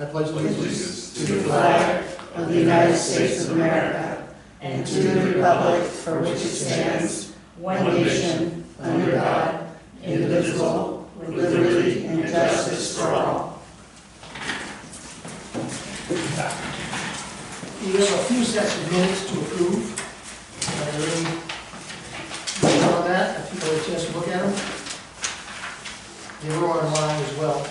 I pledge allegiance to the flag of the United States of America and to the republic for which it stands, one nation, under God, indivisible, with liberty and justice for all. We have a few sets of minutes to approve. On that, if people have a chance to look at them. They were online as well.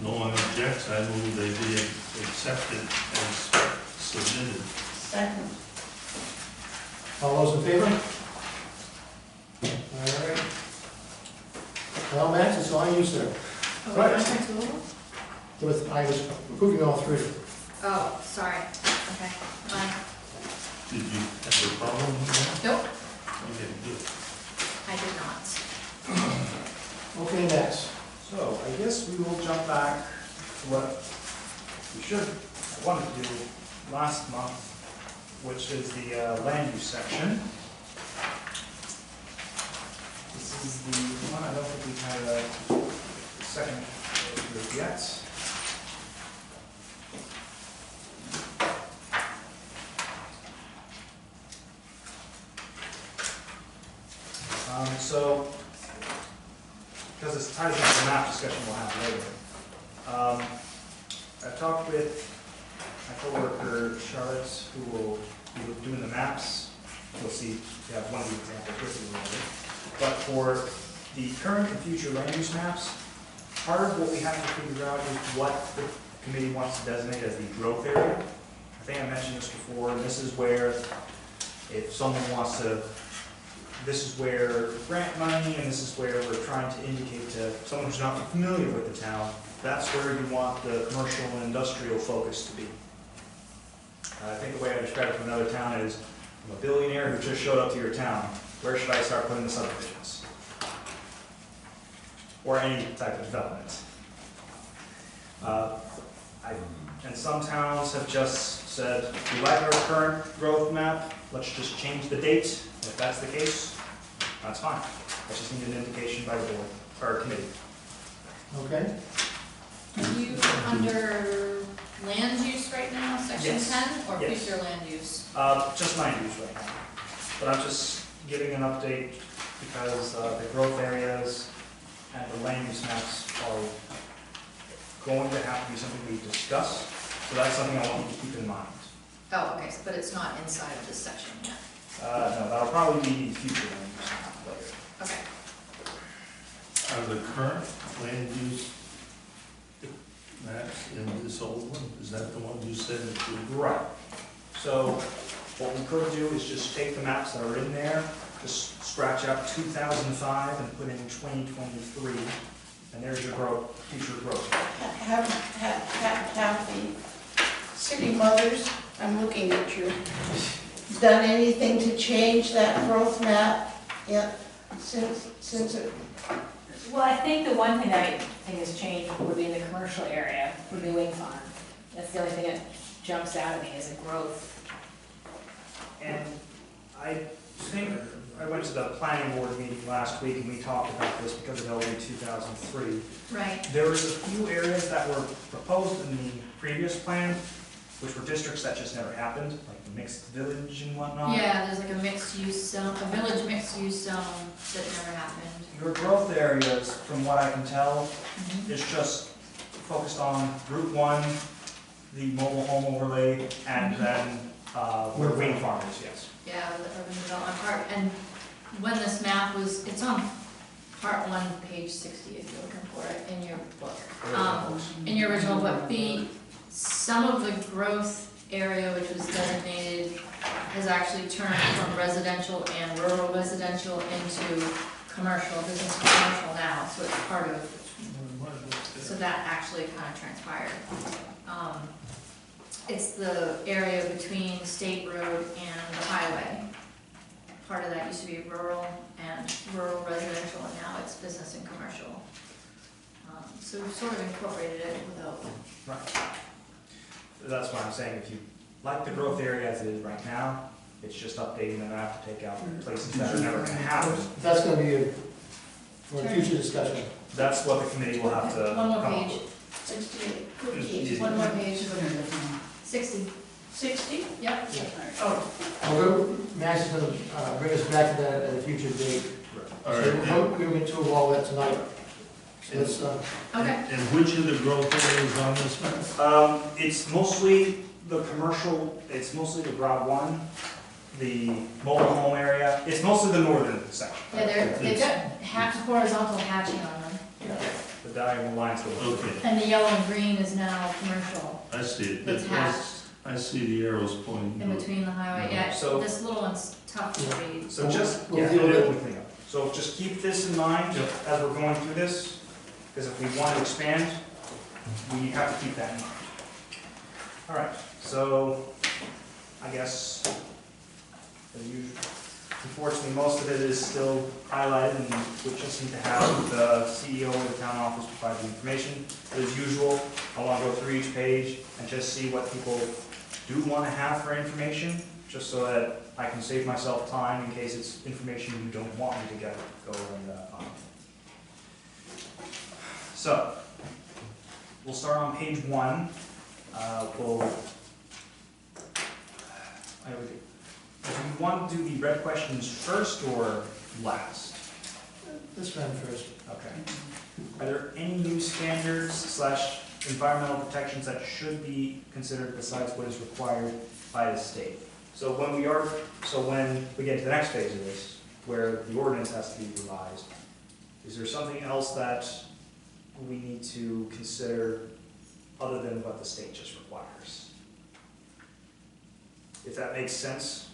No one objects, I move they be accepted as submitted. Second. All those in favor? All right. Well, Max, it's all you, sir. Oh, Right. I was approving all three. Oh, sorry. Okay, fine. Did you have a problem with that? Nope, Okay, good. I did not. Okay, Max. So I guess we will jump back to what we wanted to do last month, which is the land use section. This is the one, I don't think we've had a second group yet. So, because this ties into the map discussion we'll have later. I've talked with my coworker Charlotte, who will be doing the maps. You'll see, you have one of the examples with you already. But for the current and future land use maps, part of what we have to figure out is what the committee wants to designate as the growth area. I think I mentioned this before, and this is where, if someone wants to, this is where grant money, and this is where we're trying to indicate to someone who's not familiar with the town, that's where you want the commercial and industrial focus to be. I think the way I describe it to another town is, I'm a billionaire who just showed up to your town. Where should I start putting the subdivisions? Or any type of development. And some towns have just said, we like our current growth map, let's just change the date. If that's the case, that's fine. I just need an indication by the board, or committee. Okay. Are you under land use right now, section Yes. 10, or Yes. future land use? Just land use right now. But I'm just giving an update because the growth areas and the land use maps are going to have to be something we discuss. So that's something I want you to keep in mind. Oh, okay, but it's not inside of this section yet. No, that'll probably be future land use map later. Okay. Are the current land use maps in this old one? Is that the one you said to? Right. So what we could do is just take the maps that are in there, just scratch out 2005 and put in 2023, and there's your growth, future growth. Have the city mothers, I'm looking at you, done anything to change that growth map yet since it? Well, I think the one thing that I think has changed would be in the commercial area, would be wind farm. That's the only thing that jumps out at me as a growth. And I think I went to the planning board meeting last week and we talked about this because of LD 2003. Right. There was a few areas that were proposed in the previous plan, which were districts that just never happened, like the mixed village and whatnot. Yeah, there's like a mixed use zone, a village mixed use zone that never happened. Your growth areas, from what I can tell, is just focused on Route 1, the mobile home overlay, and then where wind farm is, yes. Yeah, the urban development part, and when this map was, it's on part 1, page 60, if you're looking for it in your book. In your original book, some of the growth area which was designated has actually turned from residential and rural residential into commercial, business commercial now, so it's part of, so that actually kind of transpired. It's the area between State Road and the highway. Part of that used to be rural and rural residential, and now it's business and commercial. So we've sort of incorporated it without. Right. That's why I'm saying if you like the growth area as it is right now, It's just updating the map to take out places that are never gonna happen. That's gonna be for a future discussion. That's what the committee will have to One more come up page. with. One more page. 60. 60? Yep. Oh, Max is gonna bring us back to that at a future date. All So right, we're going to do all that tonight. So let's, Okay. and which of the growth areas on this map? It's mostly the commercial, it's mostly the Route 1, the mobile home area. It's mostly the northern section. Yeah, they've got horizontal hatching on them. The diagonal lines go. Okay, And the yellow and green is now commercial. I see it. It's hatched I see the arrows pointing. in between the highway. Yeah, So- this little one's tough to read. So just, We'll yeah, deal with it. we'll clean up. So just keep this in mind Yep. as we're going through this, because if we want to expand, we have to keep that in mind. All right, so I guess, as usual, unfortunately, most of it is still highlighted, and we just need to have the CEO of the town office provide the information. As usual, I want to go through each page and just see what people do want to have for information, just so that I can save myself time in case it's information you don't want me to go and find. So, we'll start on page 1. Do you want to do the red questions first or last? this one first. Okay. Are there any new standards / environmental protections that should be considered besides what is required by the state? So when we get to the next phase of this, where the ordinance has to be revised, is there something else that we need to consider other than what the state just requires? If that makes sense.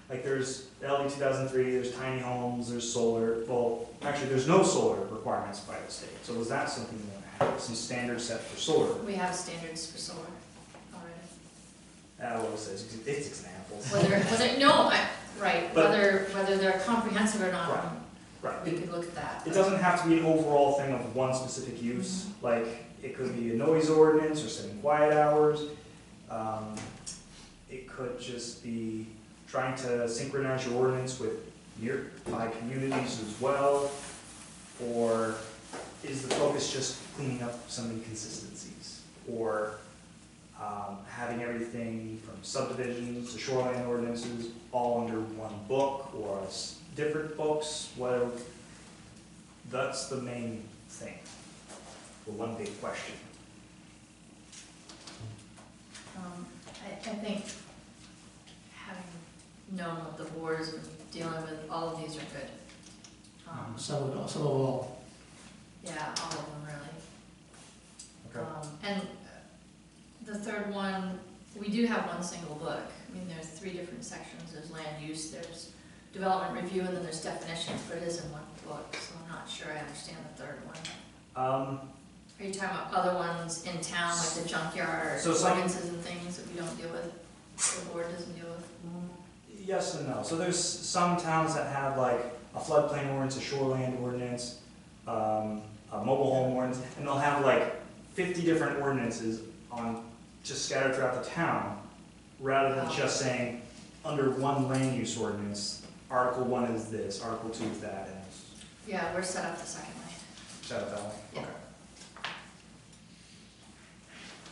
Like there's LD 2003, there's tiny homes, there's solar. Well, actually, there's no solar requirements by the state. So was that something you want to have? Some standards set for solar? We have standards for solar already. What it says, it's examples. Right, But- whether they're comprehensive or not, Right. we could look at that. It doesn't have to be an overall thing of one specific use. Like it could be a noise ordinance or setting quiet hours. It could just be trying to synchronize your ordinance with nearby communities as well. Or is the focus just cleaning up some inconsistencies? Or having everything from subdivisions to shoreline ordinances all under one book or different books, whatever. That's the main thing, the one big question. I think having known what the board has been dealing with, all of these are good. Some of all. Yeah, all of them really. Okay. And the third one, we do have one single book. I mean, there's 3 different sections. There's land use, there's development review, and then there's definitions, but it is in one book, so I'm not sure I understand the third one. Are you talking about other ones in town, like the junkyard, So some- ordinances and things that we don't deal with, the board doesn't deal with? Yes and no. So there's some towns that have like a floodplain ordinance, a shoreland ordinance, a mobile home ordinance, and they'll have like 50 different ordinances on just scattered throughout the town, rather than just saying under one land use ordinance, Article 1 is this, Article 2 is that, and it's Yeah, we're set up the second way. set up that way. Yeah. Okay.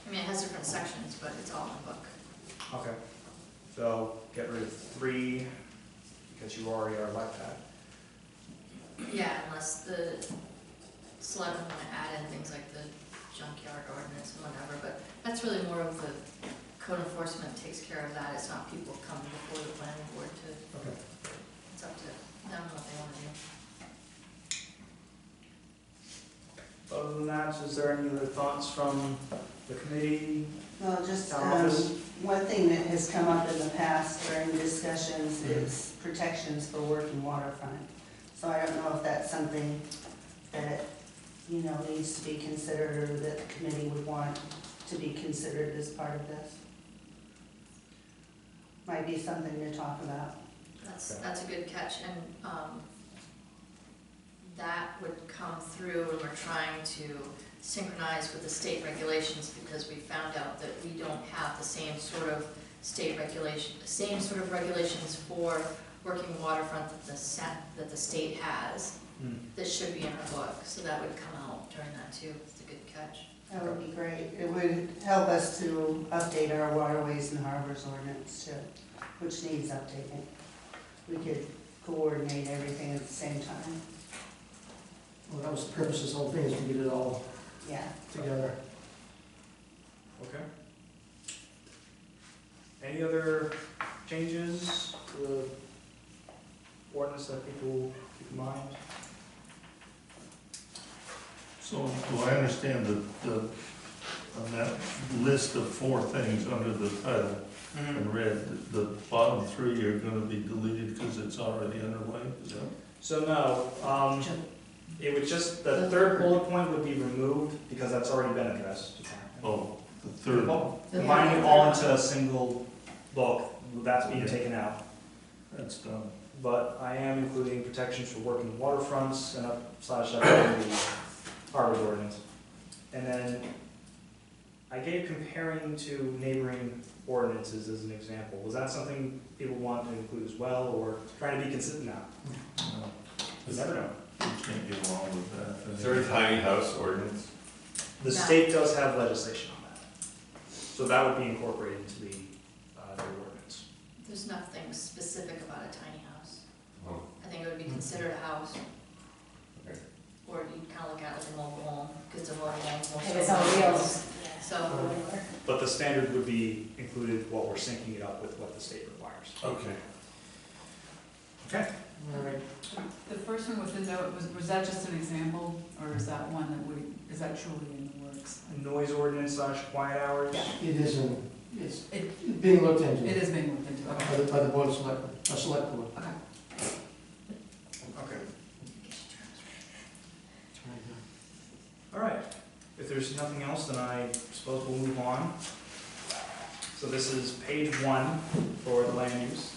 I mean, it has different sections, but it's all in the book. Okay. So get rid of 3 because you already are like that. Yeah, unless the selectmen want to add in things like the junkyard ordinance and whatever, but that's really more of the code enforcement takes care of that. It's not people coming before the planning board to, Okay. it's up to them what they want to do. Other than that, is there any other thoughts from the committee? well, just, Town office? one thing that has come up in the past during discussions is protections for working waterfront. So I don't know if that's something that, needs to be considered or that the committee would want to be considered as part of this. Might be something to talk about. That's a good catch, and that would come through when we're trying to synchronize with the state regulations, because we found out that we don't have the same sort of state regulation, same sort of regulations for working waterfront that the state has, that should be in our book, so that would come out during that too. It's a good catch. That would be great. It would help us to update our waterways and harbors ordinance too, which needs updating. We could coordinate everything at the same time. Well, that was the purpose of this whole thing, is to get it all Yeah. together. Okay. Any other changes to the ordinance that people keep in mind? So do I understand that on that list of 4 things under the title and red, the bottom 3 are gonna be deleted because it's already underway? Is that? So no, it would just, the third bullet point would be removed because that's already been addressed. Oh, the third one, Combining it all into a single book, that's being taken out. that's done. But I am including protections for working waterfronts and /updating the harbor ordinance. And then I gave comparing to neighboring ordinances as an example. Was that something people want to include as well, or trying to be consistent now? No, You never know. you can't get along with that. Is there a tiny house ordinance? The No. state does have legislation on that. So that would be incorporated into the ordinance. There's nothing specific about a tiny house. Oh, I think it would be considered a house. okay. Or you'd kind of look at it like a mobile home, because it's a mobile home. most If of it's them on are wheels. So, But the standard would be included while we're syncing it up with what the state requires. Okay. Okay. All right. The first one with the note, was that just an example, or is that one that is that truly in the works? Noise ordinance / quiet hours. It isn't, it's It, being looked into. it is being looked into, By okay. the board of selectmen, a select board. Okay. Okay. All right. If there's nothing else, then I suppose we'll move on. So this is page 1 for the land use.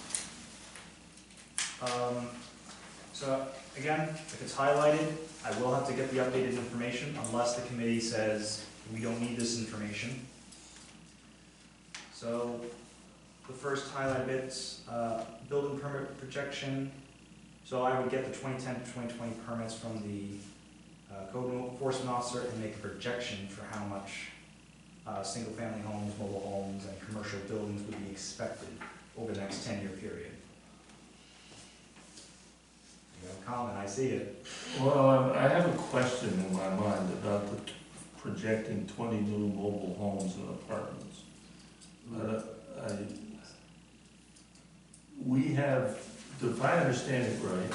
So again, if it's highlighted, I will have to get the updated information unless the committee says we don't need this information. So the first highlight bits, building permit projection. So I would get the 2010 to 2020 permits from the code enforcement officer and make a projection for how much single-family homes, mobile homes, and commercial buildings would be expected over the next 10-year period. You have a comment, I see it. Well, I have a question in my mind about the projecting 20 new mobile homes and apartments. We have, if I understand it right,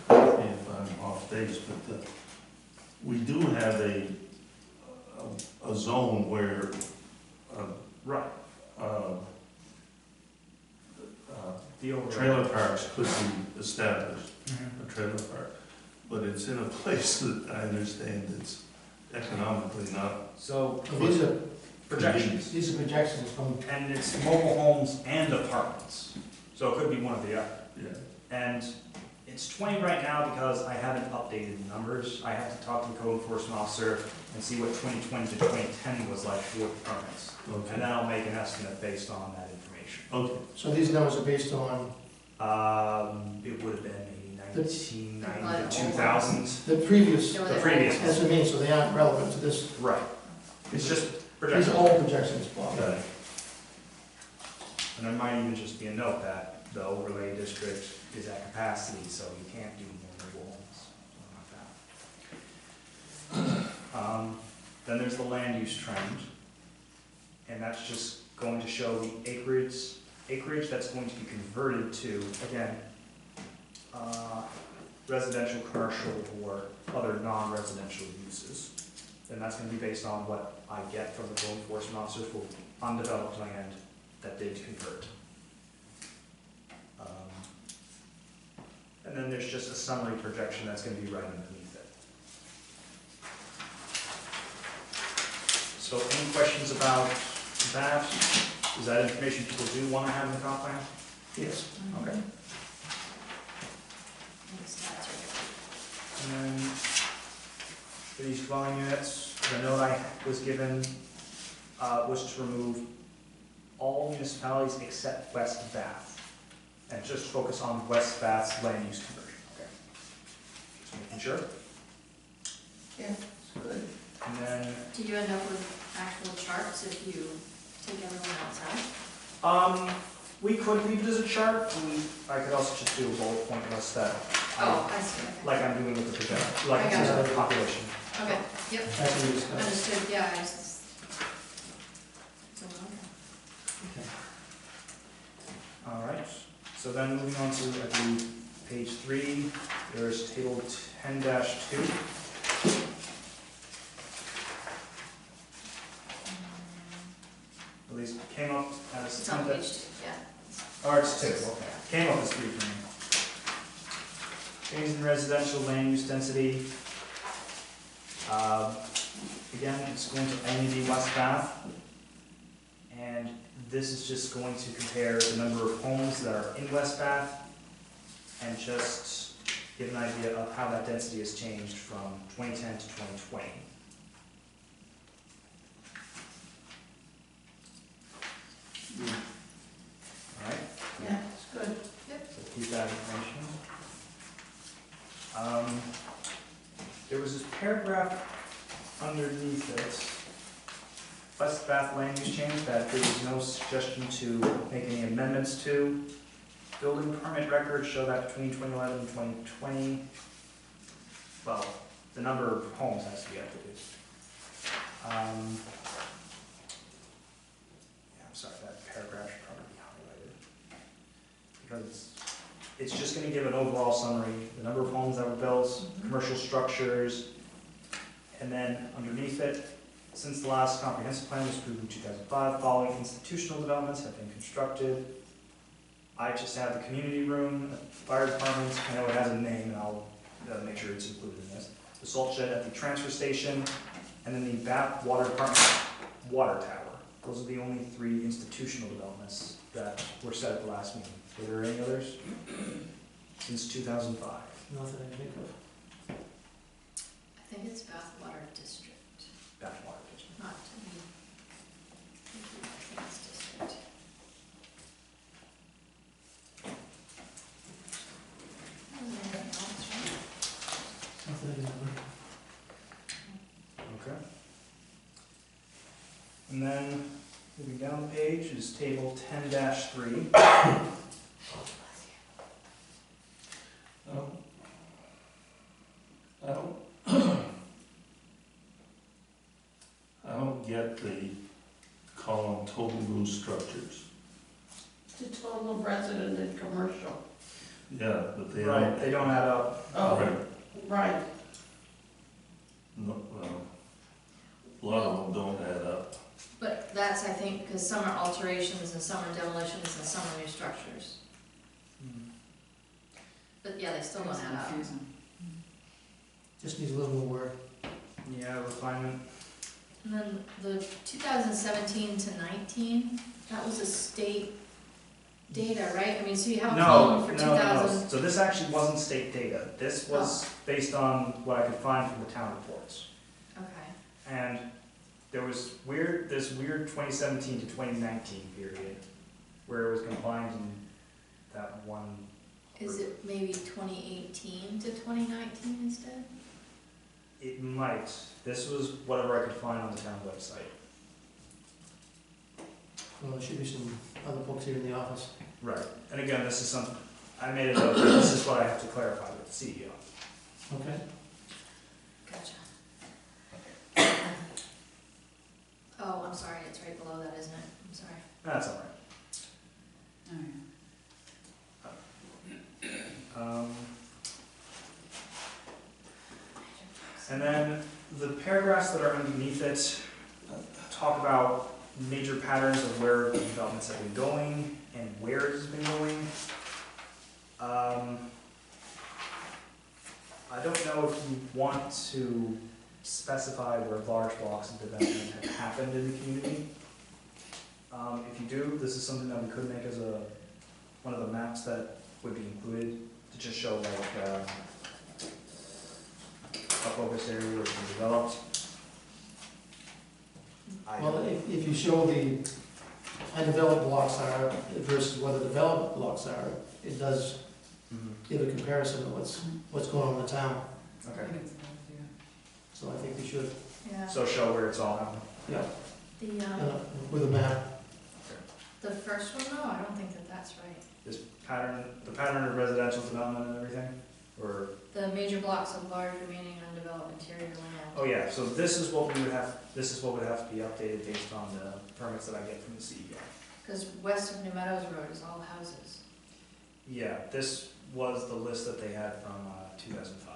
correct me if I'm off base, but we do have a zone where Right. The overall. trailer parks could be established, a trailer park, but it's in a place that I understand it's economically not. So These are, projections, these are projections from, and it's mobile homes and apartments. So it could be one or the other. Yeah. And it's 20 right now because I haven't updated the numbers. I have to talk to the code enforcement officer and see what 2020 to 2010 was like for permits. Okay. And then I'll make an estimate based on that information. Okay. so these numbers are based on It would have been maybe 1990 to 2000. the previous, There were The the previous old- that's what I mean, so they aren't relevant to this. Right. It's just These are projections. all projections, Bob. Got it. And there might even just be a note that the overlay district is at capacity, so you can't do more mobile homes, something like that. Then there's the land use trend, and that's just going to show the acreage that's going to be converted to, again, residential, commercial, or other non-residential uses. And that's gonna be based on what I get from the code enforcement officers for undeveloped land that they'd convert. And then there's just a summary projection that's gonna be right underneath it. So any questions about that? Is that information people do want to have in the comp plan? Yes. Okay. And then for these dwelling units, the note I was given was to remove all municipalities except West Bath. And just focus on West Bath's land use conversion, okay? Just making sure. Yeah, it's good. And then, Do you end up with actual charts if you take everyone else out? we could leave it as a chart. I could also just do a bullet point list that, Oh, I see, okay. like I'm doing with the project, like I in terms gotcha. of the population. Okay, yep, That's what we discussed. understood, yeah, I just. So, okay. All right, so then moving on to, I believe, page 3, there's table 10-2. At least came up as It's on 10 page 2, yeah. Oh, it's 2, okay. Came up as 3 for me. Change in residential land use density. Again, it's going to only be West Bath. And this is just going to compare the number of homes that are in West Bath and just give an idea of how that density has changed from 2010 to 2020. All right, Yeah, it's good. so keep that information. There was this paragraph underneath it, West Bath land use change, that there was no suggestion to make any amendments to. Building permit records show that between 2011 and 2020, well, the number of homes has to be updated. Yeah, I'm sorry, that paragraph should probably be highlighted. Because it's just gonna give an overall summary, the number of homes that were built, commercial structures, and then underneath it, since the last comprehensive plan was approved in 2005, following institutional developments have been constructed. I just have the community room, fire department, I know it has a name, and I'll make sure it's included in this. The salt shed at the transfer station, and then the Bath Water Department water tower. Those are the only 3 institutional developments that were set at the last meeting. Were there any others? Since 2005. Nothing I think of. I think it's Bath Water District, Bath Water District. not to be. I think it's district. Anything else, right? Nothing I remember. Okay. And then, moving down the page is table 10-3. I don't get the column total new structures. The total resident and commercial. Yeah, but they Right, don't. they don't add up. Oh, Right. right. No, a lot of them don't add up. But that's, I think, because some are alterations and some are demolitions and some are new structures. But yeah, they still don't It's add up. confusing. Just needs a little more work. Yeah, refinement. And then the 2017 to 19, that was a state data, right? I mean, so you have a No, column for no, 2000. no. So this actually wasn't state data. This was based on what I could find from the town reports. Okay. And there was this weird 2017 to 2019 period where it was combined in that one. Is it maybe 2018 to 2019 instead? It might. This was whatever I could find on the town website. Well, there should be some other folks here in the office. Right. And again, this is something, I made a note, that this is what I have to clarify with the CEO. Okay. Gotcha. Oh, I'm sorry, it's right below that, isn't it? I'm sorry. That's all right. Oh, yeah. And then the paragraphs that are underneath it talk about major patterns of where the developments have been going and where it has been going. I don't know if you want to specify where large blocks of development have happened in the community. If you do, this is something that we could make as one of the maps that would be included to just show like a focus area where it's been developed. Well, if you show the undeveloped blocks are versus what the developed blocks are, it does give a comparison of what's going on in the town. I Okay, think it's a good idea. So I think we should, Yeah. so show where it's all happening. yeah, The, with a map. the first one, no, I don't think that that's right. This pattern, the pattern of residential development and everything, or, The major blocks of large remaining undeveloped interior land. oh yeah, so this is what we would have, this is what would have to be updated based on the permits that I get from the CEO. Because west of New Meadows Road is all houses. Yeah, this was the list that they had from 2005.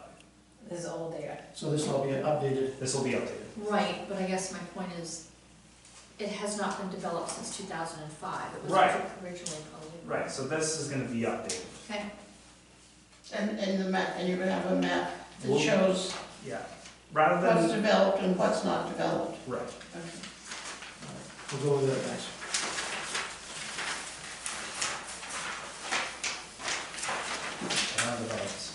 This is old data. So this will be updated. This will be updated. Right, but I guess my point is, it has not been developed since 2005. It was Right. originally probably. Right, so this is gonna be updated. Okay, And the map, and you're gonna have a map that Well- shows Yeah, rather what's than, developed and what's not developed. right. Okay. We'll go with that next. Roundabouts.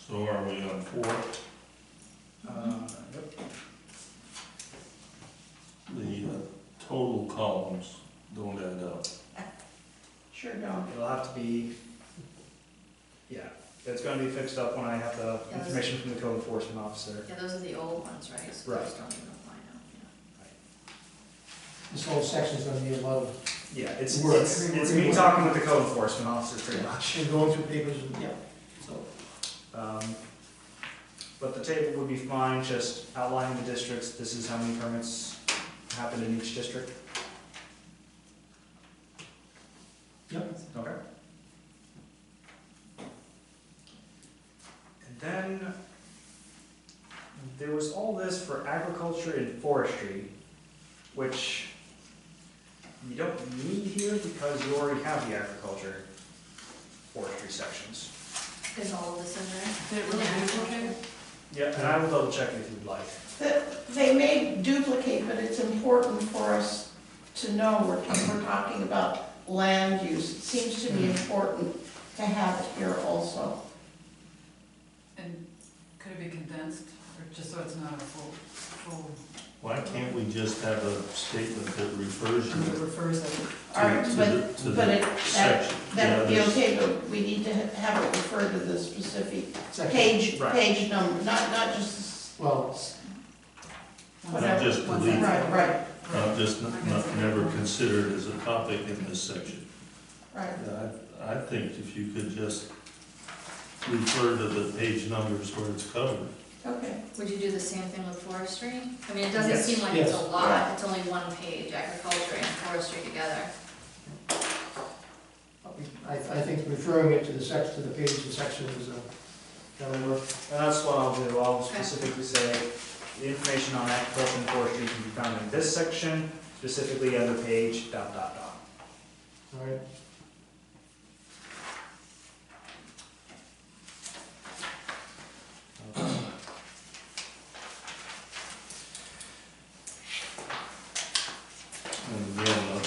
So are we on 4? Yep. The total columns don't add up. Sure don't. It'll have to be, yeah, it's gonna be fixed up when I have the Yeah, that's- information from the code enforcement officer. yeah, those are the old ones, right? So Right. those don't even apply now, This whole section's gonna be a lot of, Yeah, it's Work. it's me talking with the code enforcement officer pretty much. and going through papers, and, yeah, so. But the table would be fine, just outlining the districts, this is how many permits happen in each district. Yep. Okay. And then, there was all this for agriculture and forestry, which you don't need here because you already have the agriculture forestry sections. yeah. Is all of this in there? Did it really duplicate? Yeah, and I will double check if you'd like. They may duplicate, but it's important for us to know we're talking about land use. It seems to be important to have it here also. And could it be condensed, or just so it's not a full, Why can't we just have a statement that refers it you refers it? All right, to but the that section? that would be Yeah, okay, but we need to have it refer to the specific Section. Right. page number, not just, Well, whatever. just One delete. second. Right, Just never considered as a topic in this section. right. I think if you could just refer to the page numbers where it's covered. Okay. Would you do the same thing with forestry? I mean, it doesn't Yes. seem like it's a Yes. lot, it's only one page, agriculture and forestry together. I think referring it to the section, to the page and section is, that'll work. And that's what I'll do, I'll specifically say, the information on agriculture and forestry can be found in this section, specifically under page ... All right. And again,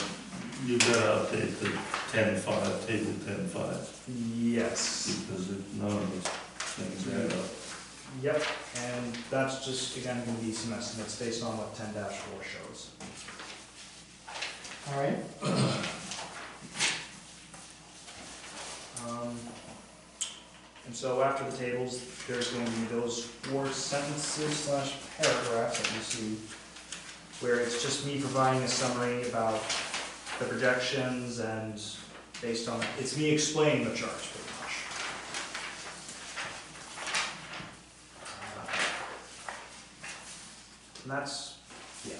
you gotta update the 10.5, table 10.5, Yes. because none of those things add up. Yep, and that's just, again, gonna be some estimates based on what 10-4 shows. All right. And so after the tables, there's going to be those 4 sentences / paragraphs that you see, where it's just me providing a summary about the projections and based on, it's me explaining the charts pretty much. And that's, yeah,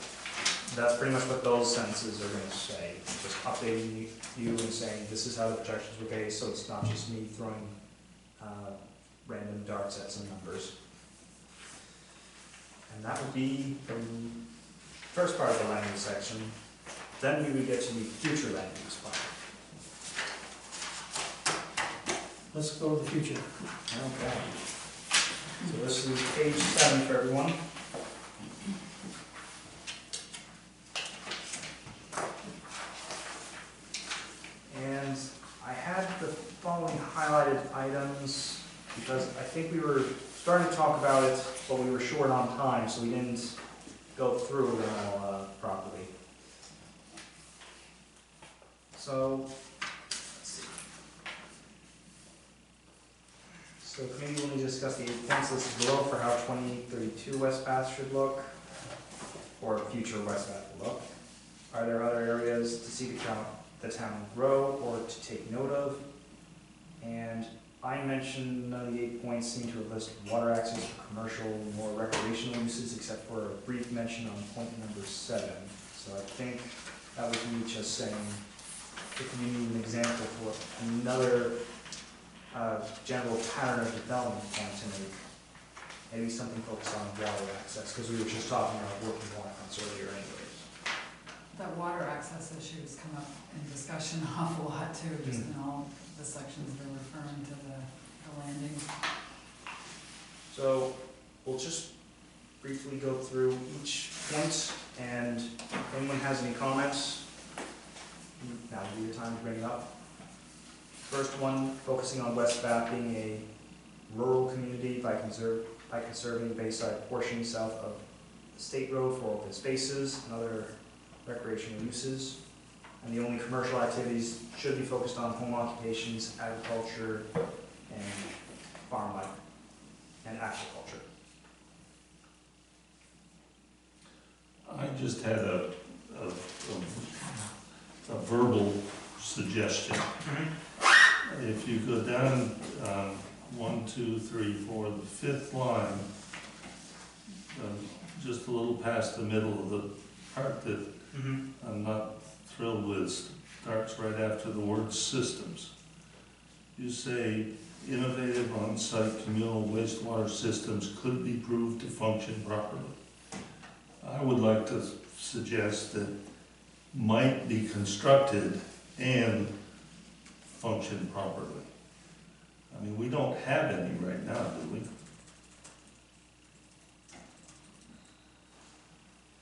that's pretty much what those sentences are gonna say, just updating you and saying, this is how the projections were based, so it's not just me throwing random darts at some numbers. And that would be the first part of the land use section. Then we would get to the future land use part. Let's go to the future. Okay. So this is page 7 for everyone. And I had the following highlighted items because I think we were starting to talk about it, but we were short on time, so we didn't go through them all properly. So, let's see. So committee will need to discuss the 8 points listed below for how 2832 West Bath should look, or future West Bath will look. Are there other areas to see the town grow or to take note of? And I mentioned none of the 8 points seem to have listed water access for commercial or recreational uses, except for a brief mention on point number 7. So I think that was me just saying, if you need an example for another general pattern of development plan to make, maybe something focused on water access, because we were just talking about working waterfronts earlier anyways. That water access issue has come up in discussion an awful lot too, just in all the sections that are referring to the landing. So we'll just briefly go through each point, and if anyone has any comments, now would be the time to bring it up. First one, focusing on West Bath being a rural community by conserving the Bayside portion south of the State Road for open spaces and other recreational uses. And the only commercial activities should be focused on home occupations, agriculture, and farm life, and aquaculture. I just had a verbal suggestion. If you go down 1, 2, 3, 4, the 5th line, just a little past the middle of the part that I'm not thrilled with, starts right after the word systems. You say innovative on-site communal wastewater systems could be proved to function properly. I would like to suggest that might be constructed and function properly. I mean, we don't have any right now, do we?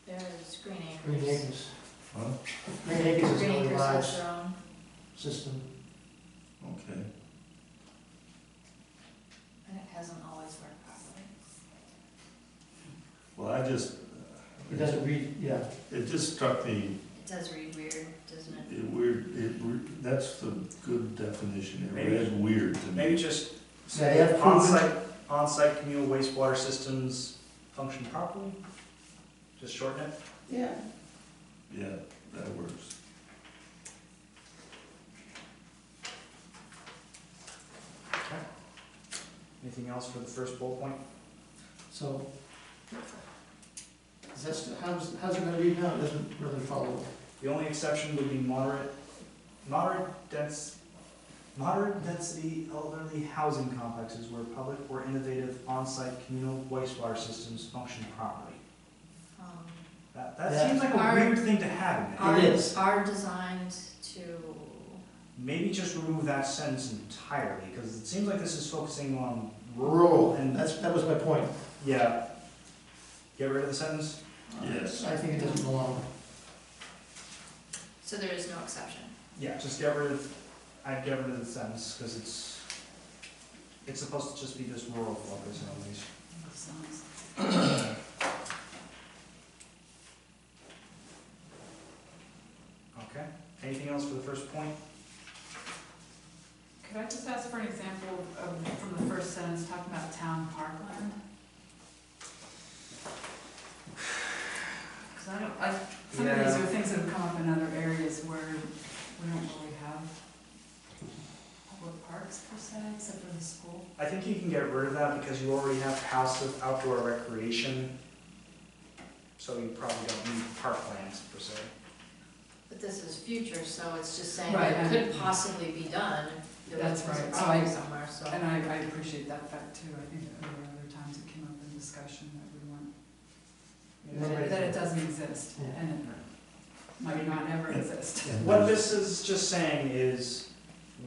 There's Green Green Acres. Acres. Huh? Green Acres is a Green really Acres large has their own, system. Okay. and it hasn't always worked properly. Well, I just, It doesn't read, yeah. it just struck me, It does read weird, doesn't it? that's the good definition. It Maybe- read weird to me. Maybe just Yeah, they have proven- on-site communal wastewater systems function properly? Just shorten it? Yeah. Yeah, that works. Okay. Anything else for the first bullet point? So, is that, how's it gonna read now? It doesn't really follow. The only exception would be moderate density elderly housing complexes where public or innovative on-site communal wastewater systems function properly. Um, That Yeah. seems like a Are- weird thing to have in there. Are, It is. are designed to, Maybe just remove that sentence entirely, because it seems like this is focusing on Rural, and, that was my point. yeah. Get rid of the sentence? Yes. I think it doesn't belong. so there is no exception. Yeah, just get rid of, I'd get rid of the sentence, because it's supposed to just be this rural focus anyways. Sounds- Okay, anything else for the first point? Could I just ask for an example of, from the first sentence, talking about town parkland? Because some of these are things that have come up in other areas where we don't really have public parks per se, except for the school. I think you can get rid of that because you already have passive outdoor recreation, so you probably don't need parklands per se. But this is future, so it's just saying Right, that it and- could possibly be done. There That's was a right. property somewhere, so. And I appreciate that fact too. I think there were other times it came up in discussion that we weren't, that it doesn't exist, Yeah. and it might not ever exist. And What there's- this is just saying is,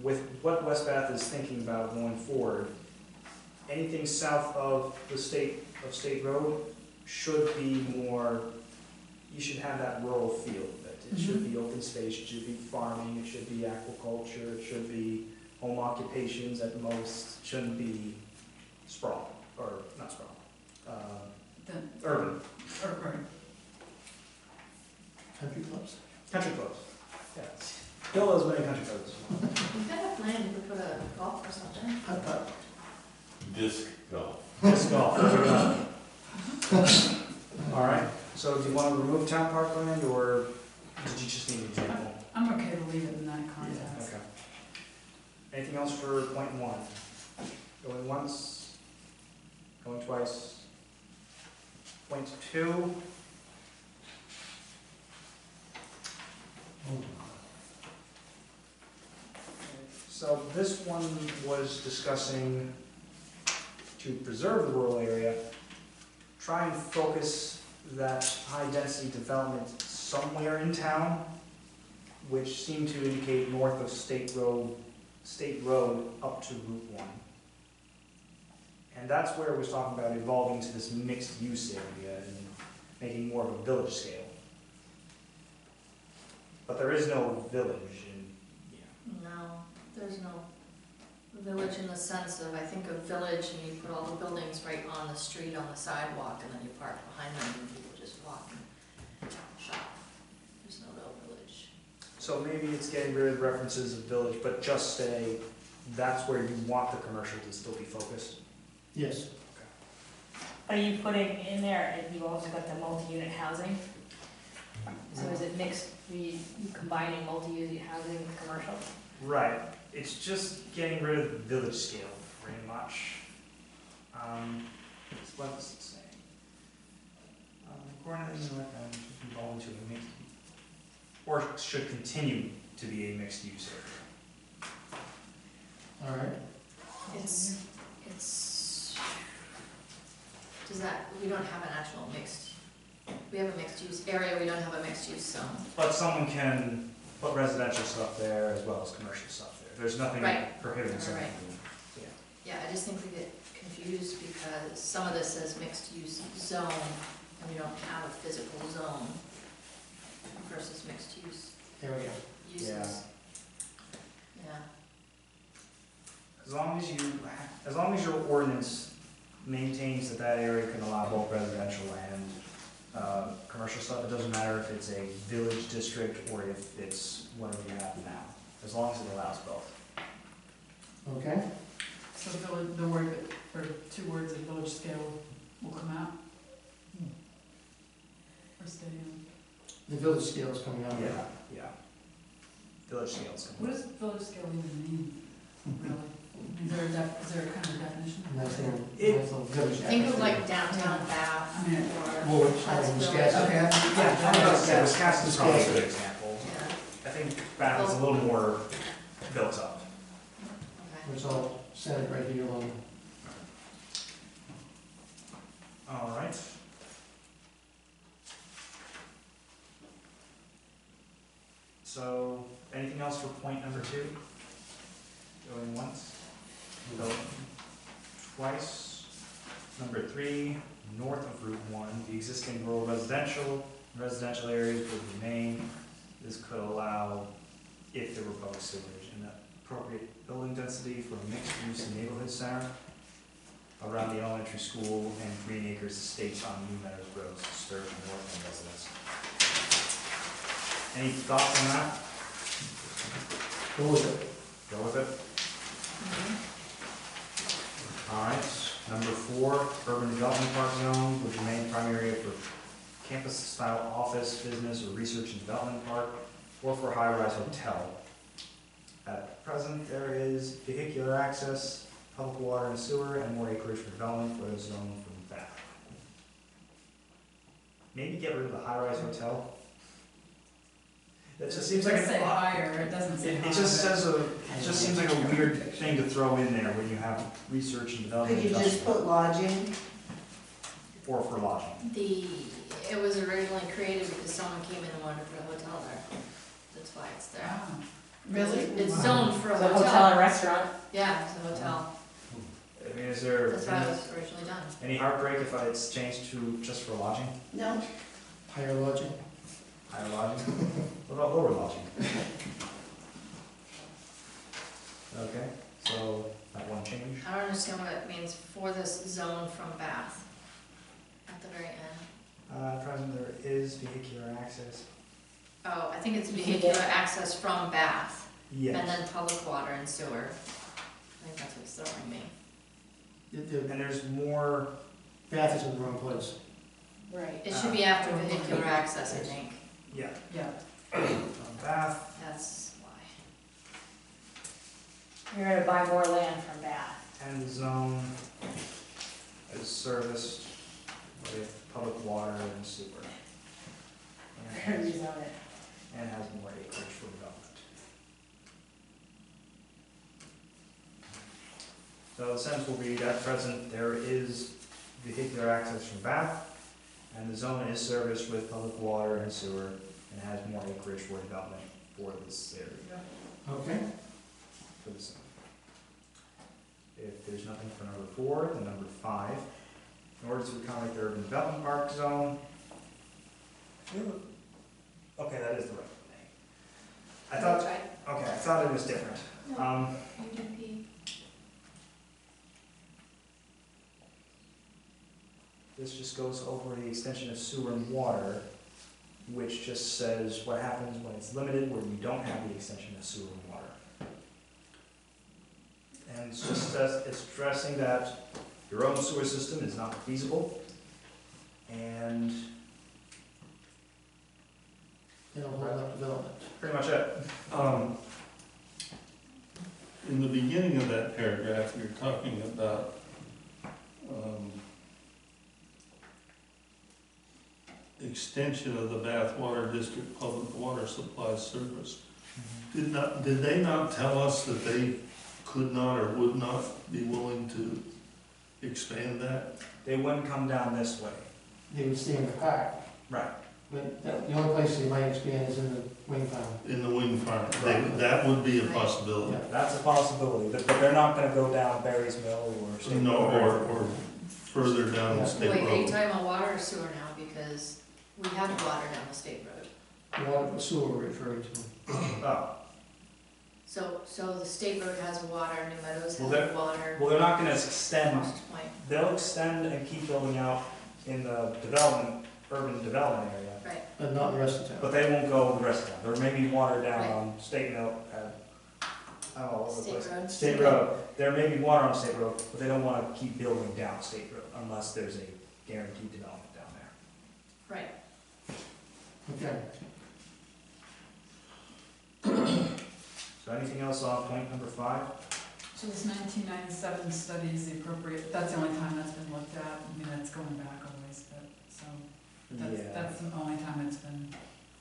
with what West Bath is thinking about going forward, anything south of the State Road should be more, you should have that rural feel of it. It should be open space, it should be farming, it should be aquaculture, it should be home occupations at most, shouldn't be sprawl. or not sprawl, Then, urban, or, right, Country clubs? country clubs. Yeah, build as many country clubs. We've got enough land, you could put a golf or something. Putt-putt. Disc golf. Disc golf, there we go. All right, so do you want to remove town parkland, or did you just need an example? I'm okay to leave it in that context. Okay. Anything else for point one? Going once, going twice. Point two. So this one was discussing to preserve the rural area, try and focus that high-density development somewhere in town, which seemed to indicate north of State Road up to Route 1. And that's where it was talking about evolving to this mixed-use area and making more of a village scale. But there is no village in, No, there's no village in the sense of, I think of village and you put all the buildings right on the street, on the sidewalk, and then you park behind them and people just walk and shop. There's no real village. so maybe it's getting rid of references of village, but just say that's where you want the commercial to still be focused. Yes. Are you putting in there, and you've also got the multi-unit housing? So is it mixed, you combining multi-unit housing with commercial? Right, it's just getting rid of the village scale, pretty much. What does it say? Accordingly, should evolve into a mixed, or should continue to be a mixed use area. All right. It's, does that, we don't have an actual mixed, we have a mixed use area, we don't have a mixed use zone. But someone can put residential stuff there as well as commercial stuff there. There's nothing Right. prohibiting someone. Right. Yeah. Yeah, I just think we get confused because some of this says mixed use zone and we don't have a physical zone versus mixed use There we go. uses. Yeah. As long as your ordinance maintains that area can allow both residential and commercial stuff, it doesn't matter if it's a village district or if it's whatever you have now, as long as it allows both. Okay. So village, the word, that- or two words of village scale will come out? Or stay in? The village scale is coming out. Yeah, yeah. Village scales. What does village scale even mean, really? Is there a kind of definition? Nice little, It- nice little village. Think of like downtown Bath I mean, or Woolwich, Huntsville. Wisconsin. Okay. Yeah, Wisconsin's probably a good example. Yeah, I think Bath is a little more built up. okay. It's all centered right here along. All right. So, anything else for point number two? Going once? Going twice? Number three, north of Route 1, the existing rural residential areas would remain. This could allow, if there were public sewage, an appropriate building density for a mixed-use neighborhood center around the elementary school and Green Acres Estates on New Meadows Road to serve north end residents. Any thoughts on that? Go with it. Go with it? Mhm. All right. Number four, urban development park zone would remain primary area for campus-style office, business, or research and development park, or for high-rise hotel. At present, there is vehicular access, public water and sewer, and more acreage for development for the zone from that. Maybe get rid of the high-rise hotel. That just seems like It does say an odd. higher, it doesn't say It higher. just says it just seems like a weird thing to throw in there when you have research and development. Could you just industrial, put lodging? or for lodging. It was originally created because someone came in and wanted to put a hotel there. That's why it's there. Ah, Really? It's zoned for a It's a hotel. hotel and restaurant. Yeah, it's a hotel. I mean, is there That's why it was originally done. any heartbreak if it's changed to just for lodging? No. Higher lodging. Higher lodging? What about lower lodging? Okay, So that one change. I don't understand what it means for this zone from Bath at the very end. Present there is vehicular access. Oh, I think it's vehicular access from Bath, and Yes. then public water and sewer. I think that's what's throwing me. And there's more, Bath is in the wrong place. Right. It should be after vehicular access, I think. yeah, Yeah, on Bath, That's why. You're gonna buy more land from Bath. and the zone is serviced with public water and sewer. You're gonna rezone it. And has more acreage for development. So the sentence will read, at present, there is vehicular access from Bath, and the zone is serviced with public water and sewer, and has more acreage for development for this area, Okay. for the zone. If there's nothing for number 4, then number 5, in order to accommodate the urban development park zone. Okay, that is the right name. I thought, That's right. okay, I thought it was different. UDP. This just goes over the extension of sewer and water, which just says what happens when it's limited, where you don't have the extension of sewer and water. And it's just says, it's stressing that your own sewer system is not feasible, and They don't hold up development. pretty much it. In the beginning of that paragraph, you're talking about, extension of the Bath Water District Public Water Supply Service. Did they not tell us that they could not or would not be willing to expand that? They wouldn't come down this way. They would stay in the park, Right. but the only place they might expand is in the wind farm. In the wind farm, that would be a possibility. Yeah. That's a possibility, but they're not gonna go down Barry's Mill or State No, Road. or further down the Yeah. state Wait, are you road. talking about water or sewer now? Because we have water down the state road. Water, sewer we're referring to. Oh, So the state road has water, New Meadows Well, has water. well, they're not gonna extend, Cross Point, they'll extend and keep building out in the development, urban development area, right. But not the rest of town. but they won't go the rest of them. There may be water down Right. on State Mill, all over the State place. road. State Road, there may be water on State Road, but they don't wanna keep building down State Road unless there's a guaranteed development down there. Right. Okay. So anything else on point number 5? so this 1997 study is the appropriate, that's the only time that's been looked at, I mean, that's going back a ways, but, so, that's the only time it's been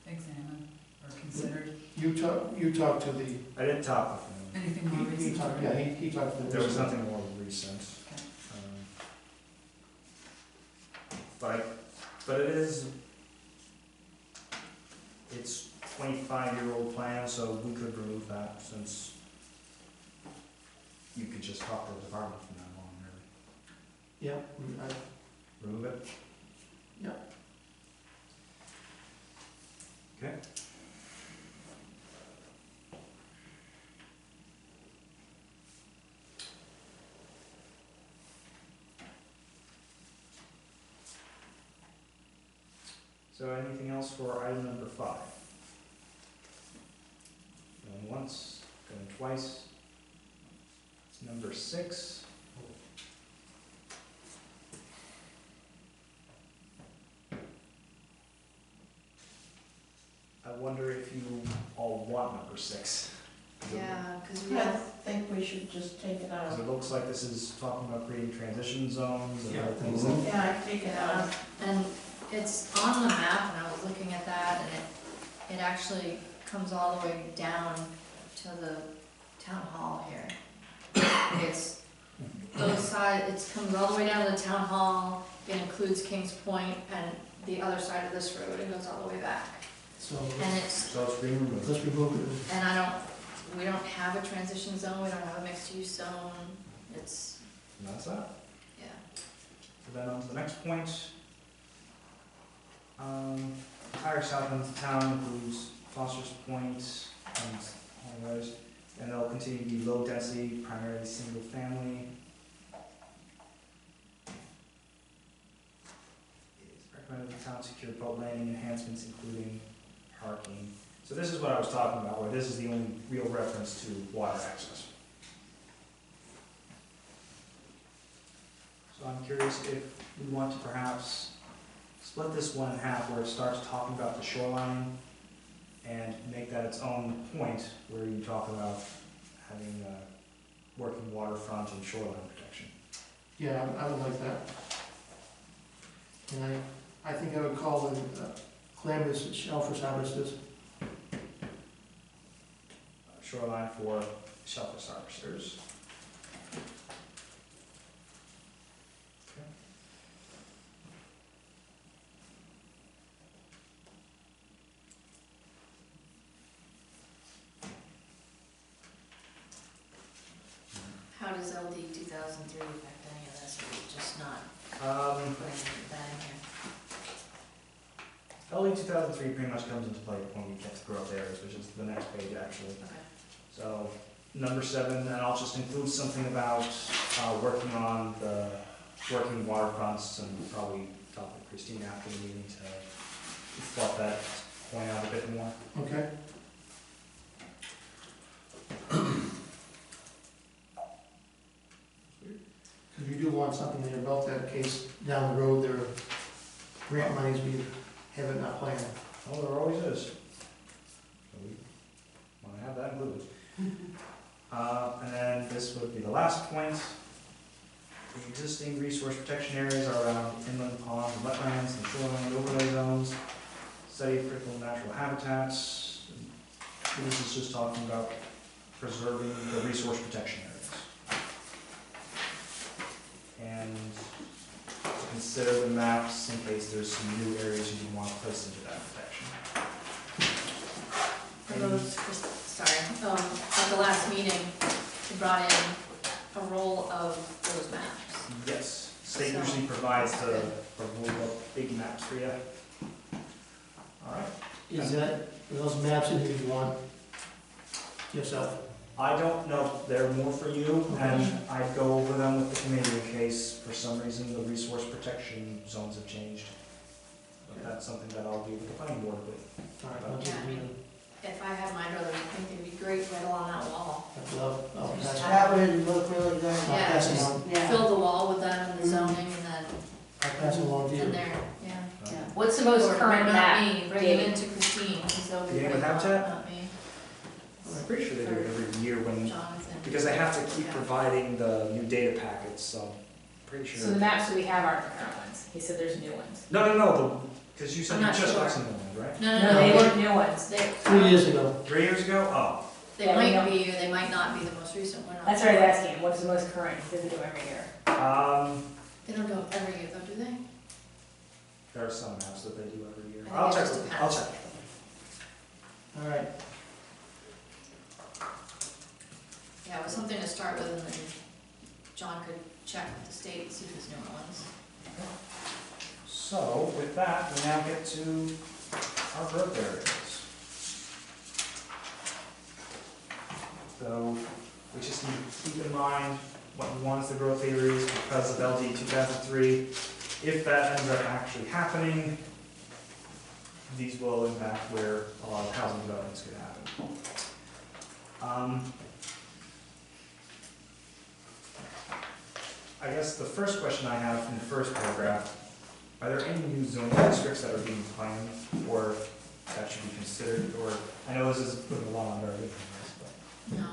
examined or considered. You talked to the, I did talk with him. Anything more he recent? talked, yeah, he talked to the. There was nothing more recent. Okay. But it is, it's 25-year-old plan, so we could remove that since you could just talk to the department from now on, really. Yeah, Remove it? Yeah. Okay. So anything else for item number 5? Going once, going twice. Number 6. I wonder if you all want number 6. Yeah, because we I have, think we should just take it Because out. it looks like this is talking about creating transition zones and Yeah. other things that Yeah, I take it out. and it's on the map, and I was looking at that, and it actually comes all the way down to the town hall here. It's both sides, it comes all the way down to the town hall, it includes Kings Point and the other side of this road, it goes all the way back. So And it's, so it's being removed. let's remove it. and we don't have a transition zone, we don't have a mixed-use zone, it's, And that's that. yeah. So then on to the next point. Entire south end of town includes Foster's Point and all those. And they'll continue to be low density, primarily single family. It's recommended the town secure boat landing enhancements, including parking. So this is what I was talking about, where this is the only real reference to water access. So I'm curious if we want to perhaps split this one in half, where it starts talking about the shoreline and make that its own point, where you talk about having working waterfront and shoreline protection. Yeah, I would like that. And I think I would call them calamitous shellfish harvesters. Shoreline for shellfish harvesters. Okay. How does LD 2003 affect any of this, or just not Um, putting that in here? LE 2003 pretty much comes into play when we get to growth areas, which is the next page actually. Okay. So, number 7, and I'll just include something about working on the working waterfronts, and probably talk with Kristine after the meeting to fluff that point out a bit more. Okay. Because we do want something there about that in case down the road there are grant monies we haven't not planned. Oh, there always is. So we want to have that included. And then this would be the last point. The existing resource protection areas are around inland ponds and wetlands and shoreline overlay zones. Study of critical natural habitats. This is just talking about preserving the resource protection areas. And to consider the maps in case there's some new areas you want to place into that protection. For those, sorry, at the last meeting, we brought in a roll of those maps. Yes, state So, usually provides that's the good. roll of big maps for you. All right. Is that, are those maps that you want yourself? I don't know, they're more for you, and I'd go over them with the committee in case for some reason the resource protection zones have changed. But that's something that I'll do with the planning board with. All right, I'll do the meeting. If I had my brother, I think it'd be great right along that wall. I'd love, I'll pass it That would look really good. I'll Yeah. pass it on, Yeah. Fill the wall with that and the zoning, and then, I'll pass it along to and you. there, yeah. Yeah. What's the most Or current not map? me, bring it into Kristine, because they'll be Beginning with right on, habitat? not me. I'm pretty sure they do it every year when, Jonathan. because they have to keep Yeah. providing the new data packets, so I'm pretty So the sure. maps that we have aren't the current ones. He said there's new ones. No, because you said I'm you not just sure. got some new ones, right? No, No, they weren't new ones. They, 3 years ago. 3 years ago? Oh, they Yeah, we might don't- be, or they might not be the most recent one. That's what I was asking him. What's the most current? He says they do every year. They don't go every year though, do they? there are some maps that they do every year. I think I'll it check, just I'll depends. check. All right. Yeah, it was something to start with, and then John could check with the state, see if there's newer ones. So with that, we now get to our growth areas. So we just need to keep in mind what we want as the growth areas because of LD 2003. If that ends up actually happening, these will impact where a lot of housing developments could happen. I guess the first question I have from the first paragraph, are there any new zoning districts that are being planned or that should be considered? Or, I know this is putting a lot on our business, but No,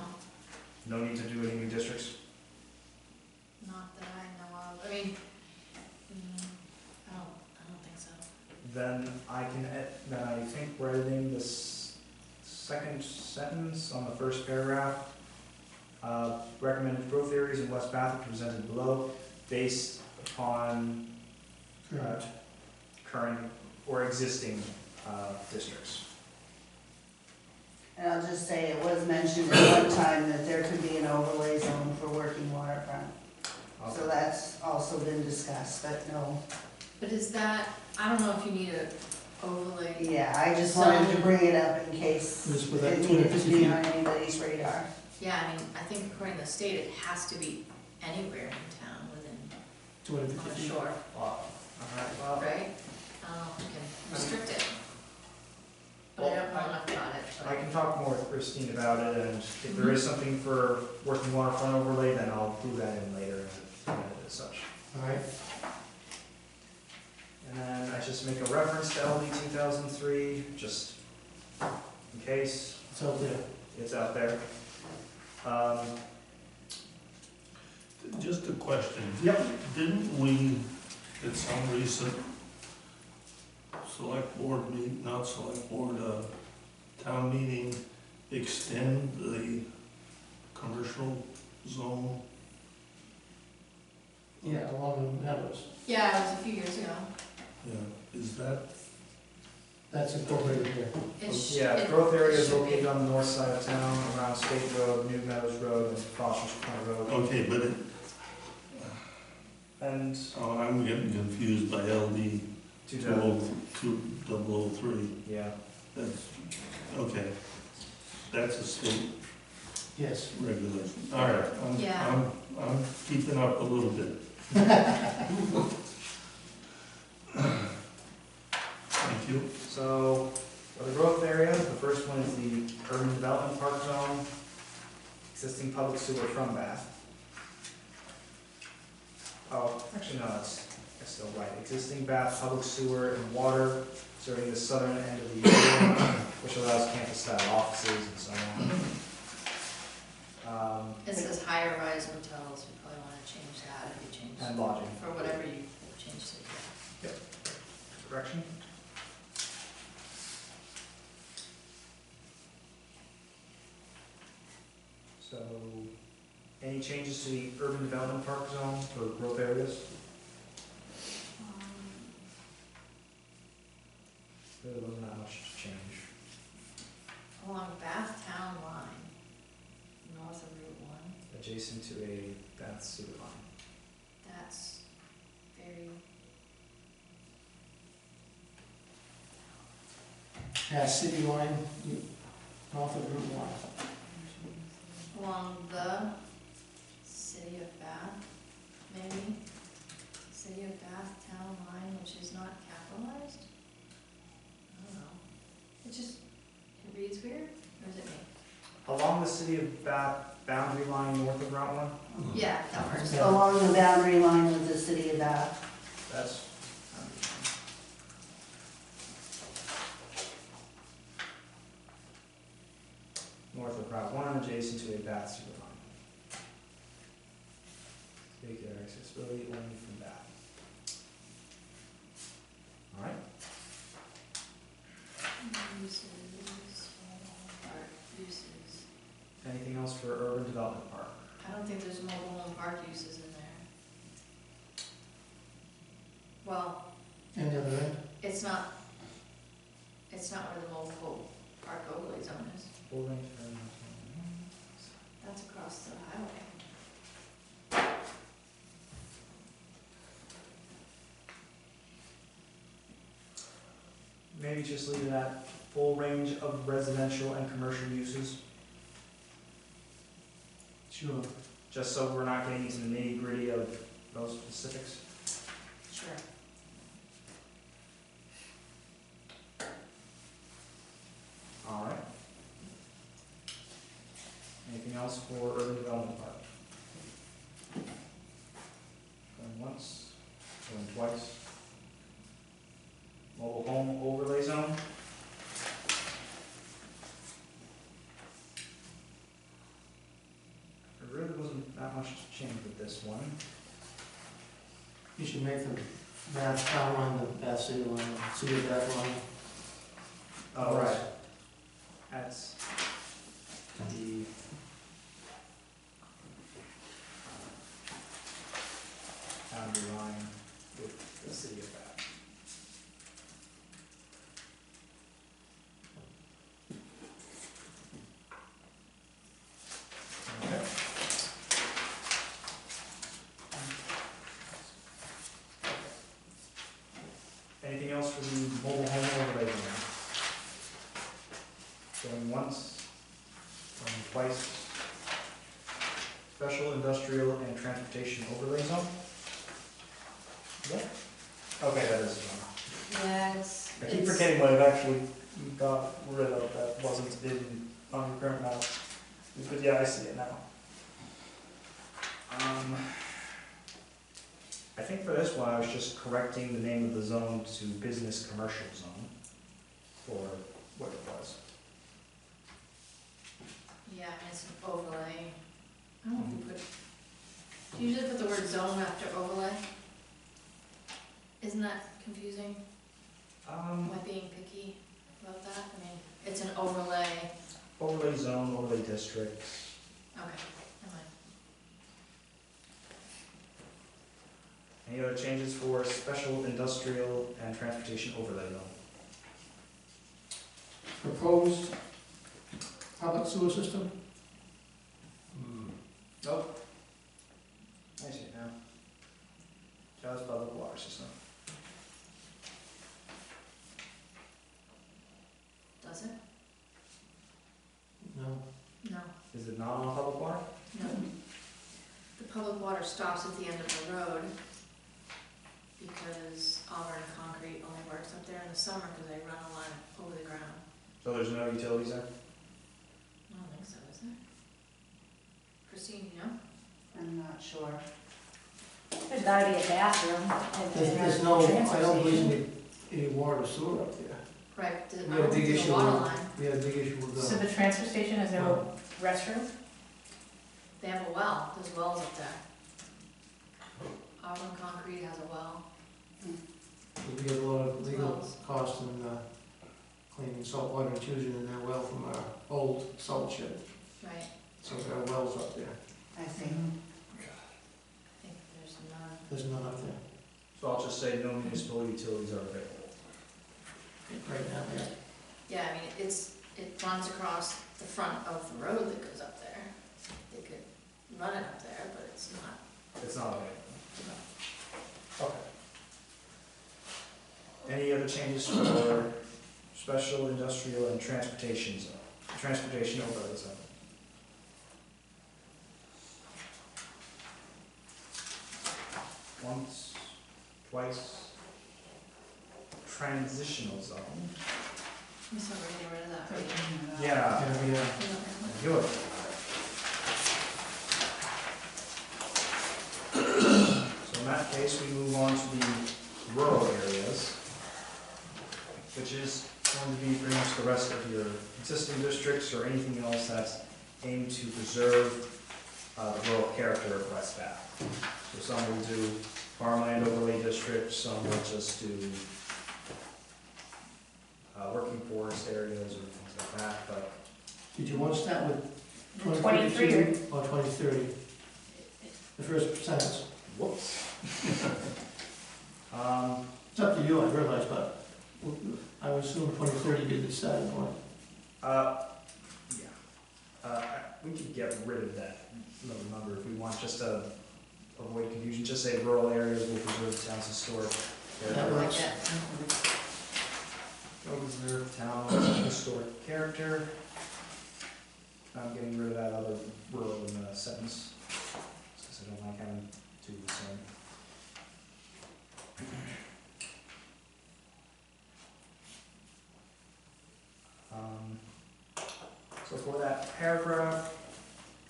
no need to do any new districts? not that I know of. I mean, I don't think so. Then I think we're editing this second sentence on the first paragraph. Recommended growth areas in West Bath are presented below based upon Correct. current or existing districts. And I'll just say, it was mentioned at one time that there could be an overlay zone for working waterfront. So that's also been discussed, but no. But is that, I don't know if you need a overlay. Yeah, I just wanted to bring it up in case Just with that it needed to 250 be feet. on anybody's radar. Yeah, I mean, I think according to the state, it has to be anywhere in town within, 250 on a feet. shore, All right, well, right? I don't know if we can restrict it. But I don't know enough about it, I but, can talk more with Kristine about it, and if there is something for working waterfront overlay, then I'll glue that in later and as such. All right, And then I just make a reference to LD 2003, just in case it's out there. it's out there. Just a question. Yep. Didn't we, at some recent select board meeting, not select board, town meeting, extend the commercial zone? Yeah, along the meadows. yeah, it was a few years ago. Yeah, is that, That's incorporated here. Yeah, the growth area is located on the north side of town, around State Road, New Meadows Road, and Foster's Corner Road. okay, but it, And oh, I'm getting confused by LD 2003. Yeah. That's, okay, that's a state Yes. regulation. All right, Yeah. I'm keeping up a little bit. Thank you. So, for the growth area, the first one is the urban development park zone, existing public sewer from Bath. Oh, actually, no, that's still right. Existing Bath public sewer and water serving the southern end of the area, which allows campus-style offices and so on. It says higher rise hotels, we probably wanna change that if you change, And lodging. for whatever you changed it. Correction? So, any changes to the urban development park zone or growth areas? Really wasn't that much to change. Along Bath Town line, north of Route 1, Adjacent to a Bath sewer line. that's very, Yeah, city line, north of Route 1. along the city of Bath, maybe? City of Bath Town line, which is not capitalized? I don't know. It just, it reads weird, or is it me? Along the city of Bath boundary line north of Route 1? Yeah, that works. Yeah. Along the boundary line of the city of Bath. That's. North of Route 1, adjacent to a Bath sewer line. Vehicular accessibility only from Bath. All right. Uses, park uses. Anything else for urban development park? I don't think there's mobile home park uses in there. Well, And the other end? it's not where the mobile park overlay zone is. Full range of That's across the highway. Maybe just leave it at full range of residential and commercial uses, Sure. just so we're not getting into the nitty-gritty of those specifics. Sure. All right. Anything else for urban development park? Going once, going twice. Mobile home overlay zone. There really wasn't that much to change with this one. You should make the Bath Town line, the Bath city line, city of Bath line. All right. That's the boundary line with the city of Bath. Okay. Anything else for the mobile home overlay zone? Going once, going twice. special industrial and transportation overlay zone. Yeah. Okay, that is one. Yeah, it's. I keep it's- forgetting what I've actually got rid of that wasn't in on your current map. But yeah, I see it now. I think for this one, I was just correcting the name of the zone to business commercial zone for what it was. Yeah, I mean, it's an overlay. I don't know if you put, do you usually put the word zone after overlay? Isn't that confusing? Am I being picky about that? I mean, it's an overlay. Overlay zone, overlay district. Okay, never mind. Any other changes for special industrial and transportation overlay zone? Proposed public sewer system? Nope. I see it now. Just public water system. Does it? No. No, Is it not on public water? no. The public water stops at the end of the road because Auburn Concrete only works up there in the summer because they run a line over the ground. So there's no utilities there? I don't think so, is there? Christine, you know? I'm not sure. There's gotta be a bathroom and There's a no, transfer I don't station. believe any water or sewer up there. Right, I We had a don't big think there's a issue water with, line. we had a big issue with So the transfer station has no restroom? They have a well, there's wells up there. Auburn Concrete has a well. we had a lot of legal Wells. costs in cleaning saltwater intrusion in their well from our old salt shed. Right, So there are wells up there. I see. I think there's none. There's none up there So I'll just say no municipal utilities are available. right now, yeah. Yeah, I mean, it runs across the front of the road that goes up there. They could run it up there, but it's not. It's not available. Okay. Any other changes for special industrial and transportation zone? Transportation overlay zone? Once, twice. Transitional zone? I'm sorry, getting rid of that. So, right? Yeah, Yeah, do it. So in that case, we move on to the rural areas, which is going to be pretty much the rest of your existing districts or anything else that's aimed to preserve the rural character of West Bath. So some will do farmland overlay districts, some will just do working forest areas or things like that, but Did you want to start with 23 2032 or 2030? The first sentence. whoops. It's up to you, I realize, but I would assume 2030 be the starting point. We could get rid of that little number if we want, just to avoid confusion, just say rural areas will preserve the town's historic That character. Like works. that. Will preserve town's historic character. I'm getting rid of that other rural in the sentence, because I don't like having two the same. So for that paragraph,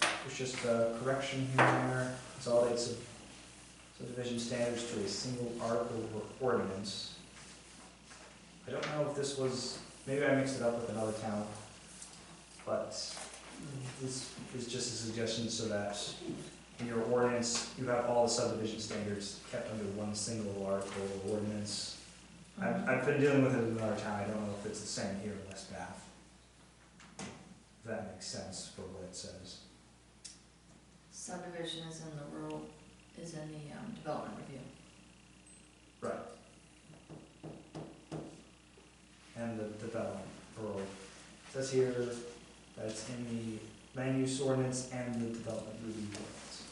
there's just a correction here and there, consolidates subdivision standards to a single article or ordinance. I don't know if this was, maybe I mixed it up with another town, but this is just a suggestion so that in your ordinance, you have all the subdivision standards kept under one single article or ordinance. I've been dealing with it in another town, I don't know if it's the same here in West Bath. If that makes sense for what it says. Subdivision is in the rural, is in the development review. Right. And the development rural. It says here that it's in the land use ordinance and the development review ordinance.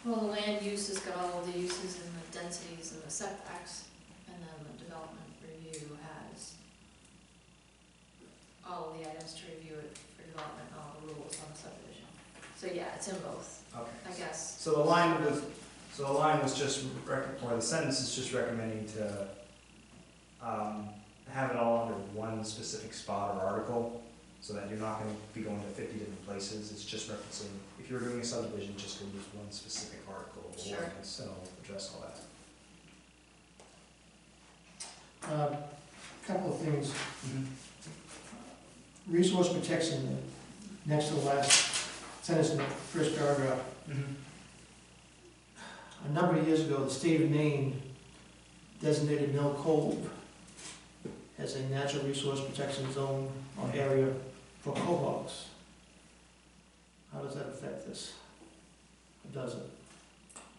Well, the land use has got all of the uses and the densities and the setbacks, and then the development review has all of the items to review it for development and all the rules on the subdivision. So So yeah, it's in both, Okay. I guess. So the line was just, or the sentence is just recommending to, have it all under one specific spot or article, so that you're not gonna be going to 50 different places. It's just referencing, if you're doing a subdivision, just go use one specific article or Sure. ordinance, and it'll address all that. Couple of things. Resource protection, next to the last sentence in the first paragraph. A number of years ago, the state of Maine designated Mill Cove as a natural resource protection zone or area for cohogs. How does that affect this? Or does it?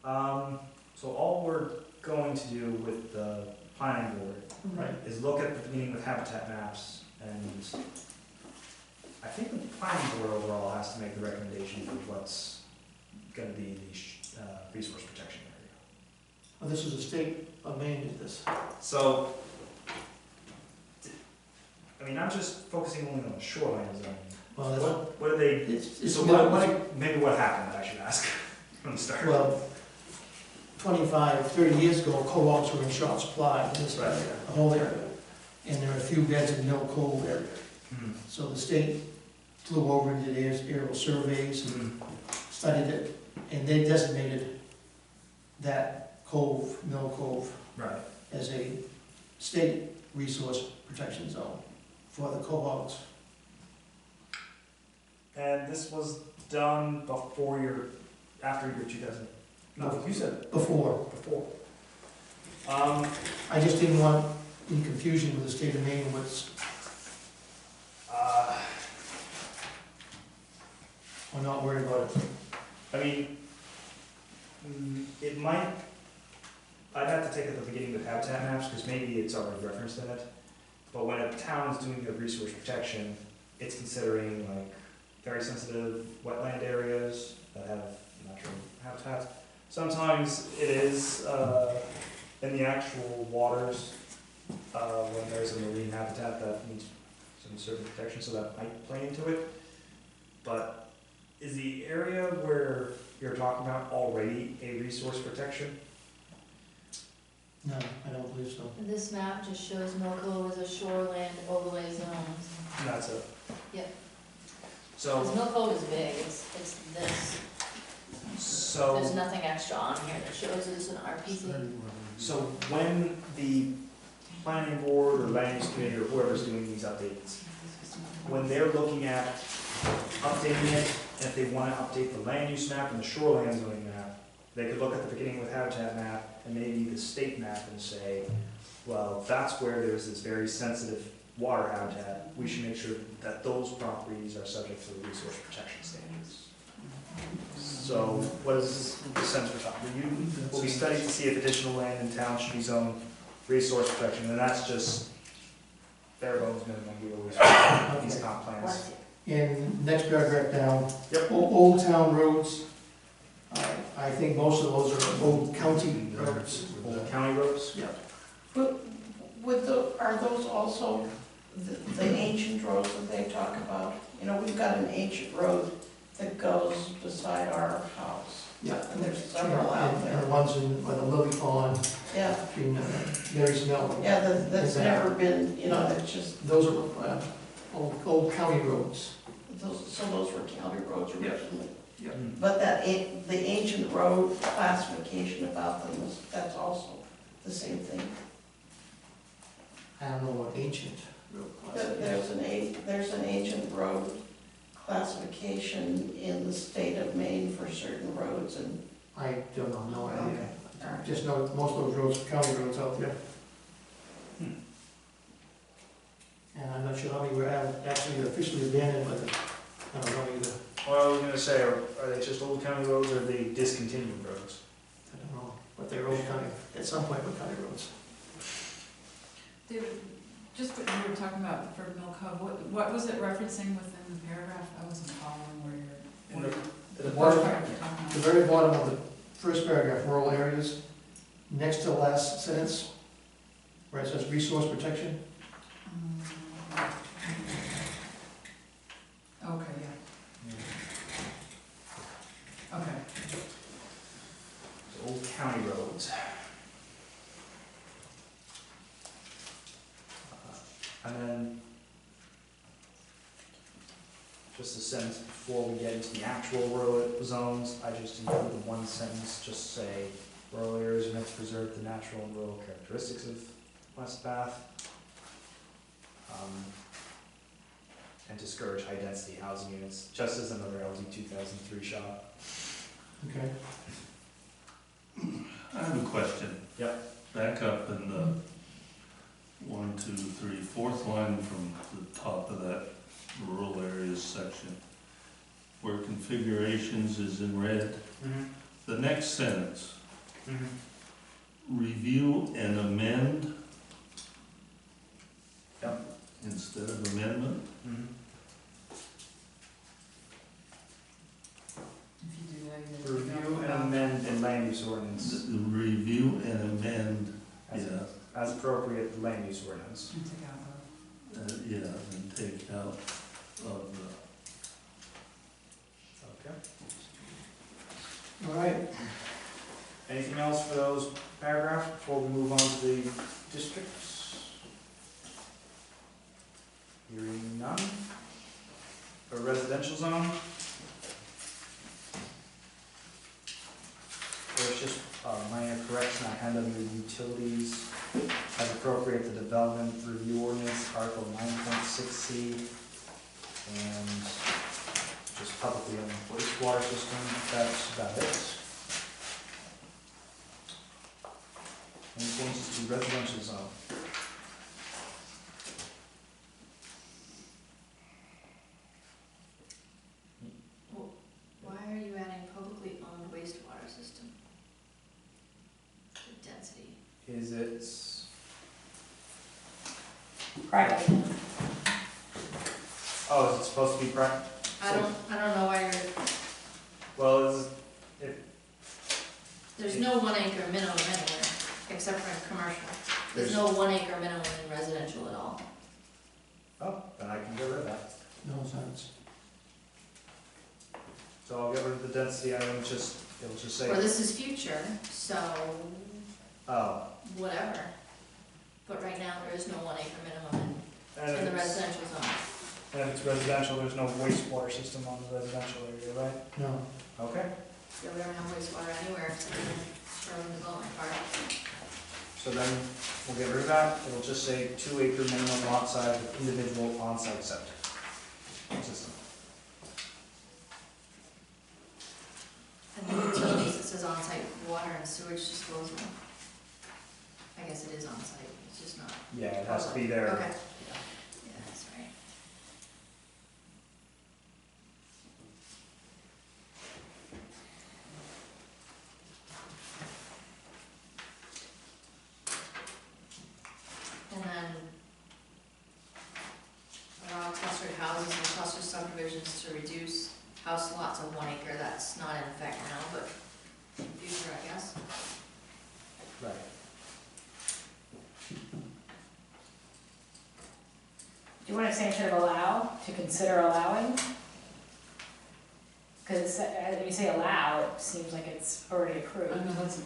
So all we're going to do with the planning board Right. is look at the beginning with habitat maps, and I think the planning board overall has to make the recommendation for what's gonna be the resource protection area. Oh, this is the state of Maine did this. So, I mean, I'm just focusing only on the shoreline zone. Well, that's, What are they, it's, so maybe what happened, I should ask from the start. well, 25, 30 years ago, cohogs were in short supply in this Right. area, the whole area. And there are a few beds in Mill Cove area. Mhm. So the state flew over and did aerial surveys and studied it, and they designated that cove, Mill Cove, Right. as a state resource protection zone for the cohogs. And this was done after your 2000, no, you said Before. before. I just didn't want any confusion with the state of Maine, what's, I'm not worried about it. I mean, it might, I'd have to take at the beginning with habitat maps, because maybe it's already referenced in it. But when a town's doing a resource protection, it's considering like very sensitive wetland areas that have natural habitats. Sometimes it is in the actual waters, when there's a marine habitat that needs some certain protection, so that might play into it. But is the area where you're talking about already a resource protection? No, I don't believe so. This map just shows Mill Cove as a shoreland overlay zone. And that's it? Yep. So, Because Mill Cove is big, it's this. There's so, nothing extra on here that shows it's an RPZ. so when the planning board or land use committee or whoever's doing these updates, when they're looking at updating it, and if they want to update the land use map and the shoreline zoning map, they could look at the beginning with habitat map and maybe the state map and say, well, that's where there's this very sensitive water habitat. We should make sure that those properties are subject to the resource protection standards. So what is the sense we're talking? Will be studied to see if additional land in town should be zoned resource protection, and that's just bare bones minimum we always these comp plans. In next paragraph down, Yep. Old Town roads, I think most of those are old county roads. Old county roads? Yeah. Are those also the ancient roads that they talk about? You know, we've got an ancient road that goes beside our house. Yeah. And there's several out And there. the ones in, by the Lily Pond, Yeah, between Mary's Mill. yeah, that's never been, you know, that's just, Those are old county roads. so those were county roads originally. Yeah. But the ancient road classification about them that's also the same thing. I don't know what ancient road classification. There's an ancient road classification in the state of Maine for certain roads and. I don't know, no idea. Okay, all right. Just know that most of those roads are county roads out there. And I'm not sure how many were actually officially abandoned, but I don't know either. Well, I was gonna say, are they just old county roads or are they discontinued roads? I don't know, but they're old county, at some point were county roads. David, just what you were talking about for Mill Cove, what was it referencing within the paragraph? I wasn't following where In you're. the bottom- Which part you're talking The about? very bottom of the first paragraph, rural areas, next to the last sentence, where it says resource protection, Okay, yeah. And then, just a sentence before we get into the actual rural zones, I just included one sentence, just say, rural areas are meant to preserve the natural and rural characteristics of West Bath. And discourage high-density housing units, just as another LD 2003 shot. Okay. I have a question. Yep. Back up in the 1, 2, 3, fourth line from the top of that rural areas section, where configurations is in red. The next sentence, review and amend. Yep. Instead of amendment. If you do that, you Review and amend the land use ordinance, The review and amend, as, yeah, as appropriate, the land use ordinance. And take out the. yeah, and take out of the, Okay. All right. Anything else for those paragraphs before we move on to the districts? Hearing none. A residential zone. There's just a minor correction I had under utilities. As appropriate, the development review ordinance, Article 9.6C, and just publicly owned wastewater system. That's about it. Influences to residential zone. Why are you adding publicly owned wastewater system? The density. Is it, Private. oh, is it supposed to be private? I don't know why you're, Well, is, there's no 1 acre minimum anywhere, except for in commercial. There's no 1 acre minimum in residential at all. oh, then I can get rid of that. No sense. So I'll get rid of the density, and it'll just say, Or this is future, so oh. whatever. But right now, there is no 1 acre minimum And in the if residential zone. and if it's residential, there's no wastewater system on the residential area, right? No. Okay, Yeah, we don't have wastewater anywhere except in the urban development part. so then we'll get rid of that. It'll just say 2 acre minimum lot size with individual on-site septic system. And the utilities, it says on-site water and sewage disposal. I guess it is on-site, it's just not. Yeah, it has to be there. Okay. Yeah, that's right. And then allow clustered houses and cluster subdivisions to reduce house lots of 1 acre. That's not in effect now, but in the future, I guess. Right. Do you want to say instead of allow, to consider allowing? Because when you say allow, it seems like it's already I approved. know that's,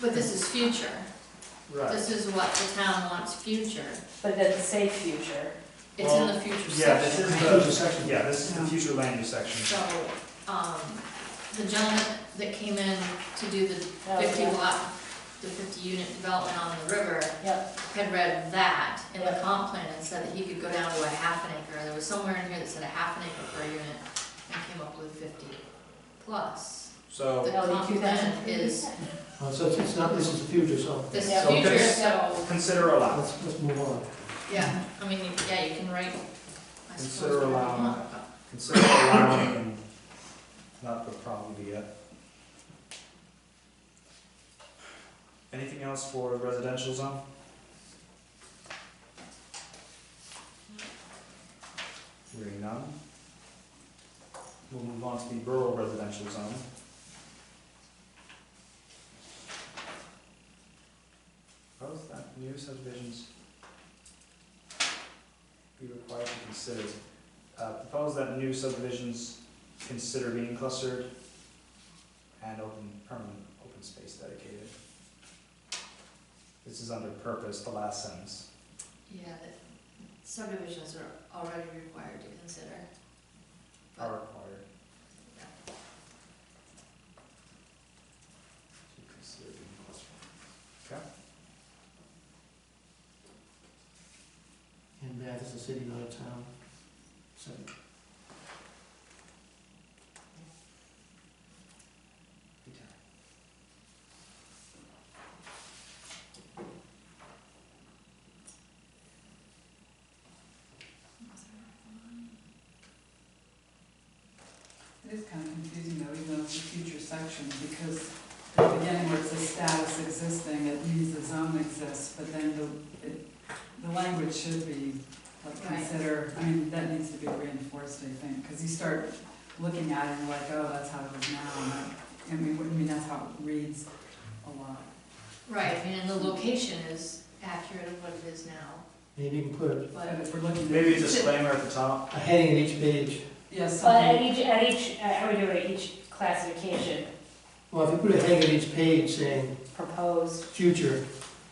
But this is future. Right. This is what the town wants future. But it doesn't say future. It's in the future Yeah, this section, is right? Future section. Yeah, this is the future land use section. So, the gentleman that came in to do the Oh, 50 yeah. lot, the 50 unit development on the river, Yep. had read that in the Yeah. comp plan and said that he could go down to a ½ an acre. There was somewhere in here that said a ½ an acre per unit and came up with 50 plus. So, The LD comp plan 2003. is, So it's not, this is the future, so this Yeah. is future, Okay. so, consider allow. let's move on. yeah, I mean, yeah, you can write, I suppose, Consider whatever you allowing. want, but- Consider allowing and not the probably yet. Anything else for residential zone? Hearing none. We'll move on to the rural residential zone. Propose that new subdivisions be required to consider, propose that new subdivisions consider being clustered and permanent open space dedicated. This is under purpose, the last sentence. Yeah, subdivisions are already required to consider. Are But, required. To consider being cluster. Okay. And Bath is a city, not a town. So, It is kind of confusing though, even though it's a future section, because at the beginning where it says status existing, it means the zone exists, but then the language should be like Right. consider, I mean, that needs to be reinforced, I think, because you start looking at it and you're like, oh, that's how it is now, and I mean, that's how it reads a lot. right, I mean, and the location is accurate of what it is now, maybe you can put But but, if we're looking at. Maybe a disclaimer at the top. a heading at each page. Yes, But something, at each, I would do it at each classification, Well, if you put a heading at each page saying proposed. future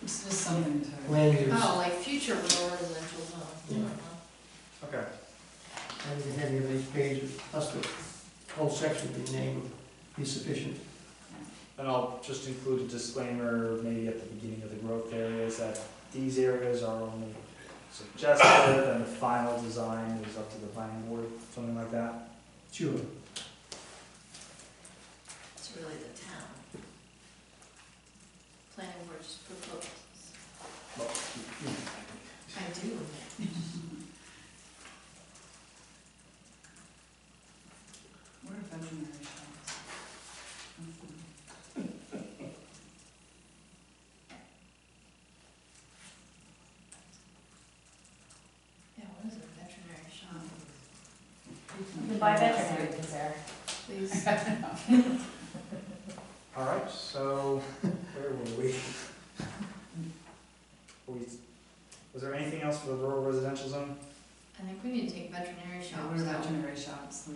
it's just something to. land use, oh, like future rural residential zone. Yeah. Okay. having the heading of each page, plus the whole section being named would be sufficient. And I'll just include a disclaimer, maybe at the beginning of the growth areas, that these areas are only suggested, and the final design is up to the planning board, something like that. Sure. It's really the town. Planning board just proposes. Well, I do. What are veterinary shops? Yeah, what is a veterinary shop? You can buy veterinary things there. Please. All right, so where were we? Was there anything else for the rural residential zone? I think we need to take veterinary Yeah, what shops are out. veterinary shops?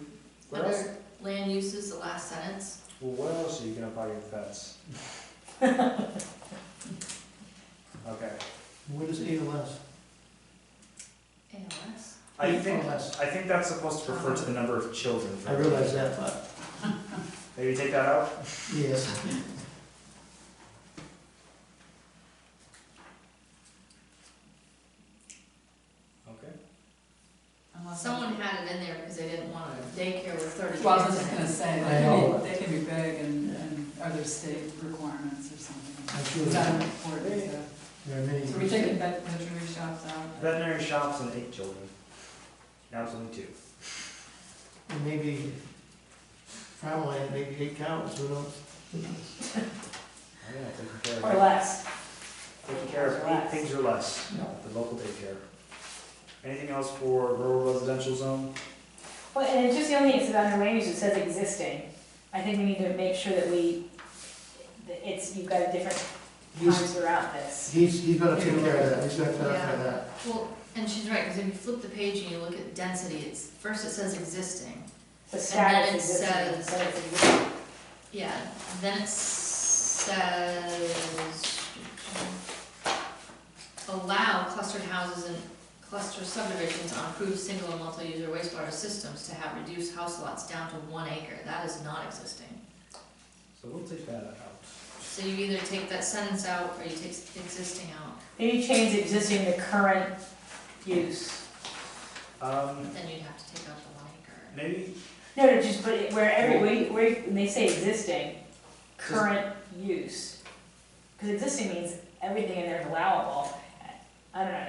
Where else? Under land uses, the last sentence. Well, where else are you gonna buy your pets? Okay. What is ALS? ALS? I think, ALS. I think that's supposed to refer to the number of children. I realize that, but, Maybe take that out? yes. Okay. Unless- Someone had it in there because they didn't want a daycare with 30 kids Well, I was in just it. gonna say, I know. they can be big and are there state requirements or something? I'm sure Is that there important to? are many. So we're taking veterinary shops out? Veterinary shops and 8 children. Now it's only 2. And maybe farmland, maybe 8 cows, who knows? Yeah, taking care Or of, less. taking care of 8 pigs or less, the local daycare. Anything else for rural residential zone? Well, and it's just the only thing, it's under land use, it says existing. I think we need to make sure that you've got different He's, times throughout this. he's gonna take care of that, he's gonna clarify Yeah. that. Well, and she's right, because if you flip the page and you look at density, it's, first it says existing. The then status it existing, says- then it's existing. Yeah, then it says, allow clustered houses and cluster subdivisions on approved single and multi-user wastewater systems to have reduced house lots down to 1 acre. That is not existing. So we'll take that out. So you either take that sentence out or you take existing out, Maybe change existing to current use. then you'd have to take out the 1 acre. Maybe, No, just put it when they say existing, current use. Because existing means everything in there is allowable. I don't know,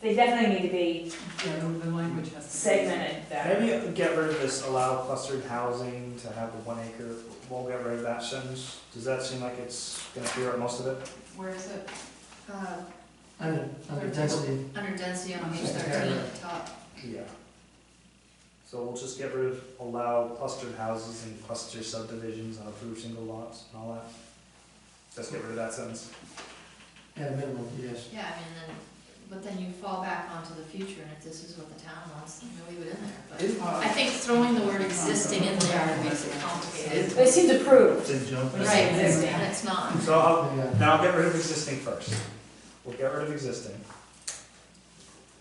they definitely need to be Yeah, the language has to. be- segmented better. maybe get rid of this allow clustered housing to have the 1 acre. We'll get rid of that sentence. Does that seem like it's gonna clear up most of it? Where is it? Under density, Under density on page Second 13 paragraph. at the top. Yeah. So we'll just get rid of allow clustered houses and cluster subdivisions on approved single lots and all that. Just get rid of that sentence. at a minimum, yes. Yeah, I mean, but then you fall back onto the future, and if this is what the town wants, then you leave it in there. But I think throwing the word existing in there makes it complicated. It seems approved. Say jump. Right. Right, Existing. and it's not. So Yeah. now I'll get rid of existing first. We'll get rid of existing.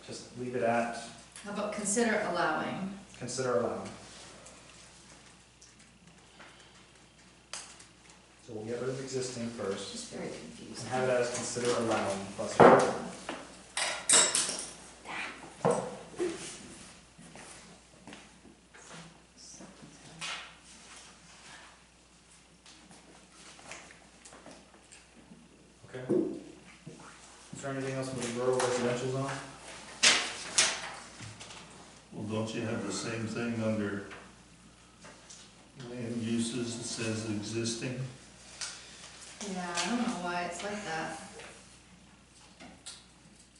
just leave it at, How about consider allowing? consider allowing. So we'll get rid of existing first, Just very and confusing. have it as consider allowing plus or. Okay. Is there anything else with the rural residential zone? Well, don't you have the same thing under land uses, it says existing? Yeah, I don't know why it's like that.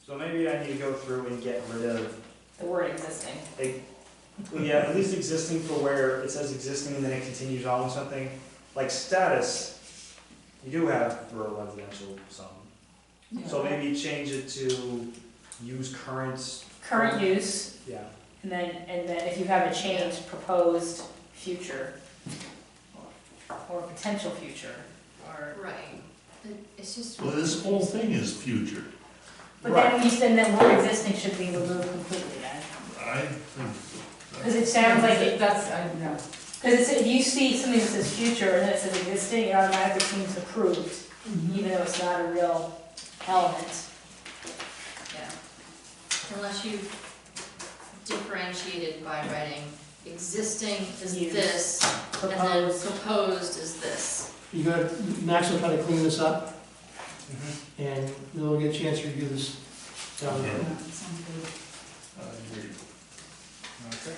So maybe I need to go through and get rid of, The word existing. well, yeah, at least existing for where it says existing and then it continues on with something. Like status, you do have rural residential zone. So maybe change it to use current, Current use, yeah. and then if you have a change, proposed future, or potential future, or. Right. It's just. Well, this whole thing is future. But then you said that word existing should be removed completely then. I think. Because it sounds like it, That's, I know. because if you see something that says future and then it says existing, it automatically seems approved, even though it's not a real element. Yeah. Unless you differentiated by writing existing is Use. this, and then Proposed. proposed is this. You gotta, Max will try to clean this up, Mhm. and we'll get a chance to review this down the Yeah, road. sounds good. I agree. Okay.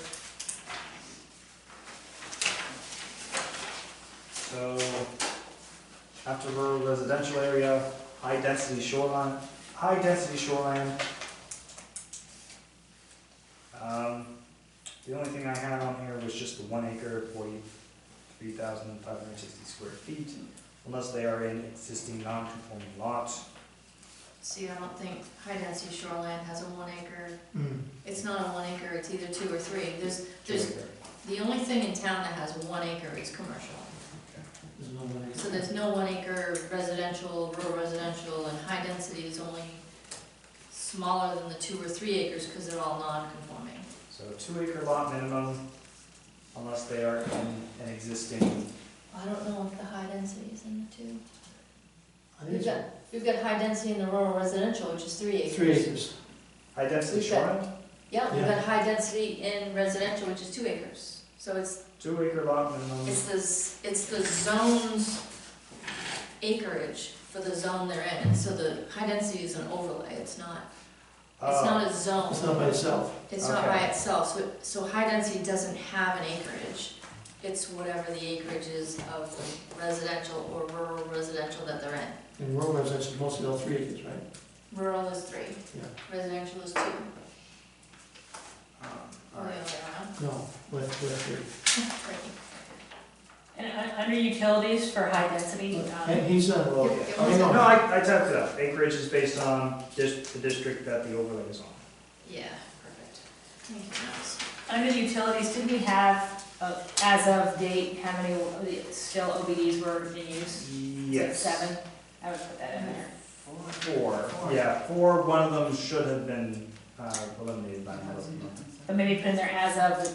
So, after rural residential area, high density shoreline, the only thing I had on here was just the 1 acre, 43,560 square feet, unless they are in existing non-conforming lot. See, I don't think high density shoreline has a 1 acre, Mm. it's not a 1 acre, it's either 2 or 3. There's, 2 acre. the only thing in town that has 1 acre is commercial. There's no way. So there's no 1 acre residential, rural residential, and high density is only smaller than the 2 or 3 acres because they're all non-conforming. So 2 acre lot minimum, unless they are in an existing, I don't know if the high density is in the 2. I think it's We've got high density in the rural residential, which is 3 acres. 3 acres. high density We've got- shoreline, Yeah, we've Yeah. got high density in residential, which is 2 acres. So it's 2 acre lot minimum. It's the zone's acreage for the zone they're in. So the high density is an overlay, it's not a zone. It's not by itself. It's not by Okay. itself, so high density doesn't have an acreage. It's whatever the acreage is of the residential or rural residential that they're in. And rural residential is mostly all 3 acres, right? Rural is 3, Yeah. residential is 2, or the other way Alright. around. No, with 3. Right. And under utilities for high density, And he's on, well, It I was- know. No, I typed it up. Acreage is based on the district that the overlay is on. Yeah, perfect. Anything else? under utilities, did we have, as of date, how many still OBDs were in use? Yes. 7? I would put that in there. 4. Yeah, 4. One of them should have been eliminated by now. But maybe put in there as of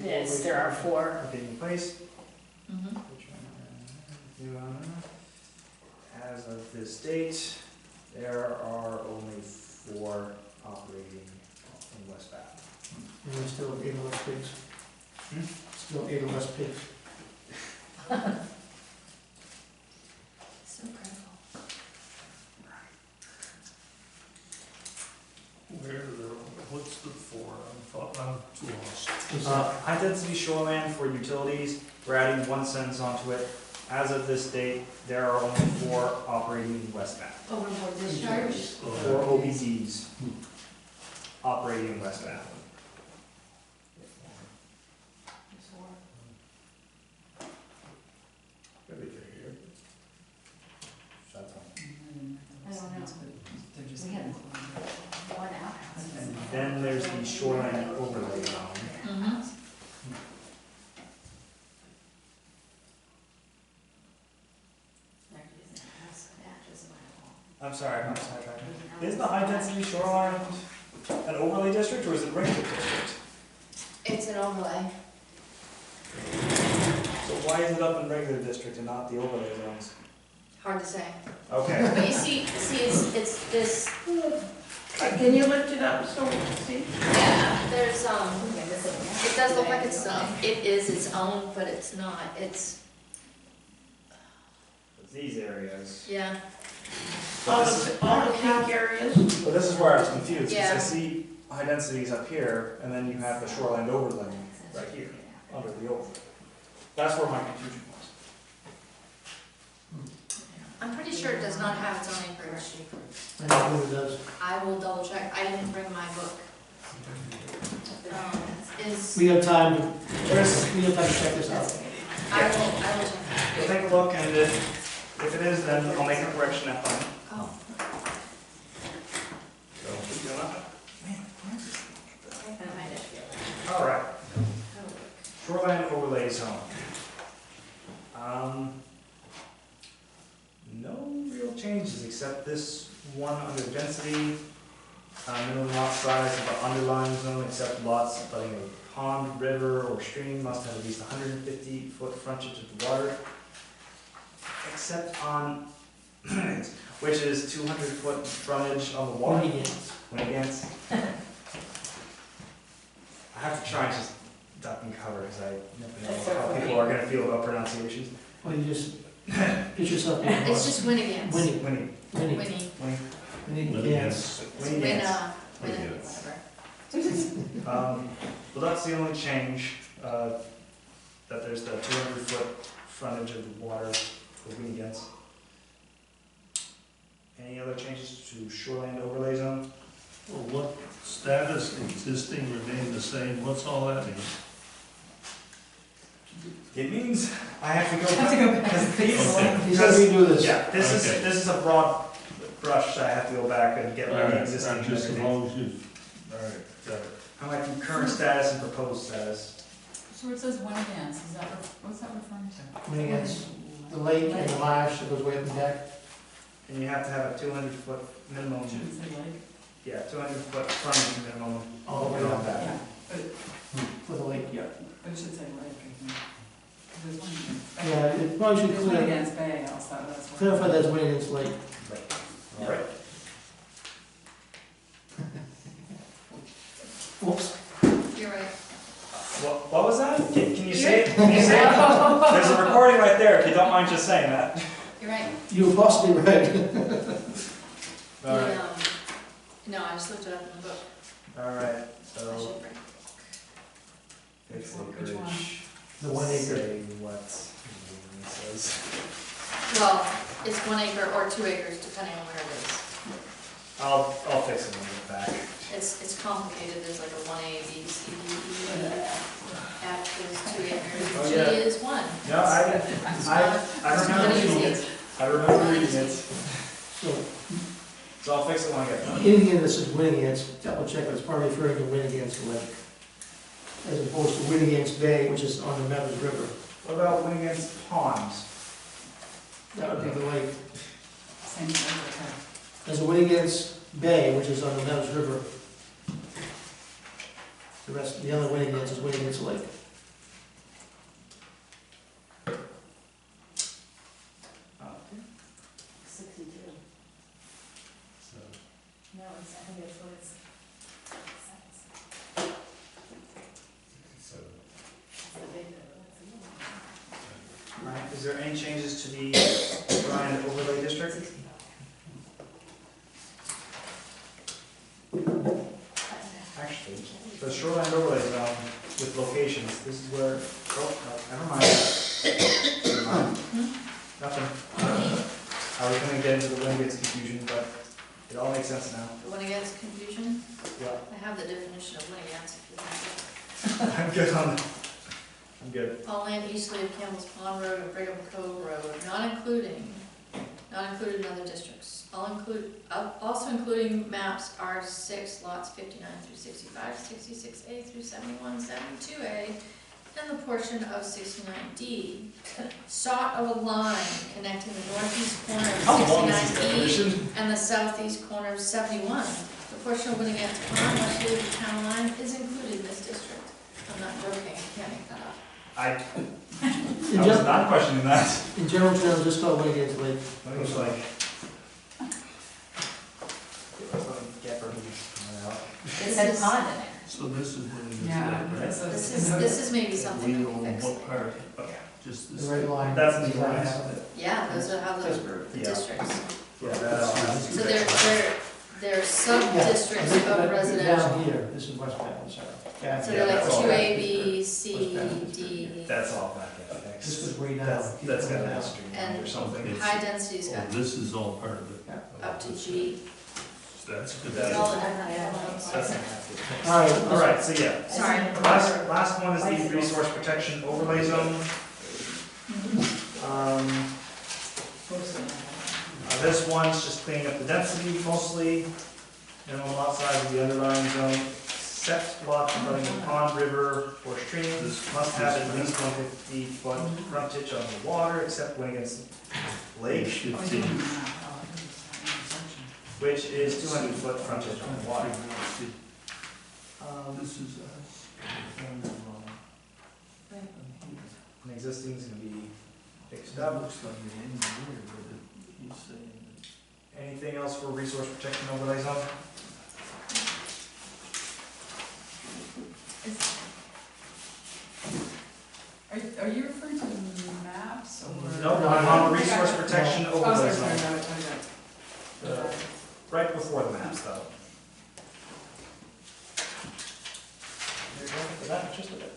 this, there are 4. Okay, in place. Mm-hmm. As of this date, there are only 4 operating in West Bath. And there's still 8 or less pigs. Still 8 or less pigs. So critical. What's the 4? I'm too lost. Is High density shoreline for utilities, we're adding 1 sentence onto it. As of this date, there are only 4 operating in West Bath. Overboard discharge? 4 OBDs operating in West Bath. I don't know. They're just. We had one outhouse. And then there's the shoreline overlay zone. Mm-hmm. I'm sorry, I'm sidetracked. Is the high density shoreline an overlay district or is it a regular district? It's an overlay. So why is it up in regular district and not the overlay zones? Hard to say. Okay. But you see, it's this, Can you lift it up so we can see? yeah, there's, it does look like it's, it is its own, but it's not. It's, It's these areas. yeah. All the pink areas? Well, this is where I was confused, because Yeah. I see high densities up here, and then you have the shoreline overlay right here, under the overlay. That's where my confusion was. I'm pretty sure it does not have its own acreage. I don't know who it does. I will double check. I didn't bring my book. Is, We have time to, Chris, we have time to check this out. I will check. we'll take a look, and if it is, then I'll make a correction at home. Oh, I might have. All right, shoreline overlay zone. No real changes, except this one under density, minimum lot size of the underlying zone, except lots abutting a pond, river, or stream must have at least 150-foot frontage of the water, except on, which is 200-foot frontage on the water. When against. I have to try and just duck and cover, because I never know how people are gonna feel about pronunciations. Well, you just get yourself in. It's just win against. Winnie, Winnie, Winnie, Winnie. Winnie, Winnie, yes. Winnie Win, against. win, whatever. Well, that's the only change, that there's the 200-foot frontage of the water for Winnie against. Any other changes to shoreline overlay zone? Well, what status existing remain the same, what's all that mean? It means I have to go. Have to go back. Because these, Okay. He's gonna redo this. yeah, this Okay. is a broad brush, I have to go back and get All rid of right, the existing. just as everything. long as you, all right, got it. I might do current status and proposed status. So it says when against, is that, what's that referring to? Winnie against the lake and the marsh that goes way up and back. And you have to have a 200-foot minimum, Should it say lake? yeah, 200-foot frontage minimum All the way on up that. Yeah, but it, For the lake, yeah. but it should say lake, I think. 'Cause there's one against. Yeah, it probably should There's one clear, against bay also, that's what. clarify that's Winnie against lake. All right. Whoops. You're right. What was that? Can you say it? Can you say it? There's a recording right there, if you don't mind just saying that. You're right. You were possibly right. All right, No, I just looked it up in the book. all right, I so. should bring. Fixed Which one? acreage. The 1 acre. Say what it says. Well, it's 1 acre or 2 acres, depending on where it is. I'll fix it when we get back. It's complicated. There's like a 1A, B, C, D, E, F is 2 acres, Oh, G yeah. is 1. No, I remember reading it. I remember reading it. So, So I'll fix it when I get done. anything that says Winnie against, double check, but it's probably referring to Winnie against lake. As opposed to Winnie against bay, which is on the Meadows River. What about when against ponds? That would be the lake. Same thing, okay. There's a Winnie against bay, which is on the Meadows River. The rest, the other Winnie against is Winnie against lake. Okay. 62. So, No, it's, I think it's what it's. so, Right, is there any changes to the Ryan overlay district? Actually, the shoreline overlay zone with locations, this is where, oh, no, never mind. Never mind. Nothing. I was gonna get into the Wingate's confusion, but it all makes sense now. The 1 against confusion, Yeah, I have the definition of 1 against if you want it. I'm good on that. I'm good. All land easterly of Campbell's Pond Road and Brigham Cove Road, not included in other districts. Also including maps R6, lots 59 through 65, 66A through 71, 72A, and the portion of 69D, sought of a line connecting the northeast corner of 69E and the southeast corner of 71. The portion of Winnebago Pond, westward of the town line, is included in this district. I'm not joking, you can't make that up. I In was gen- not questioning that. in general terms, just call Winnebago Lake. I was like. Get from It says pond in there. So this is when you Yeah, right? that's a- This is maybe something We that don't we know fixed. what part, just this. The red line. That's the is what I lines. have it. Yeah, those are how the Yeah. districts. Yeah, that's. So they're sub-districts Yeah, I think of that- residential. Down here, this is West Bath, I'm sorry. Yeah, So Yeah, they're like that's all. 2A, B, C, D. That's all back in next. This is way down. That's got a streamline And or something. High density's Oh, got this is all part of it. up to G. That's good. It's all in different ones. That's not half All right, it. All right, so yeah. Sorry. Last one is the resource protection overlay zone. This one's just cleaning up the density mostly. Minimum lot size of the underlying zone, except lots running a pond, river, or stream, must have at least 150-foot frontage on the water, except when against lake, Oh, you Fifteen. don't have that. Oh, I think it's that intersection. which is 200-foot frontage on the water. This is, And existing is gonna be fixed that up. looks like the engineer, but he's saying that. Anything else for resource protection overlay zone? Are you referring to the maps or? No, I'm on the resource protection Oh, overlay sorry, zone. sorry. Right before the maps though. You're going for that just a bit.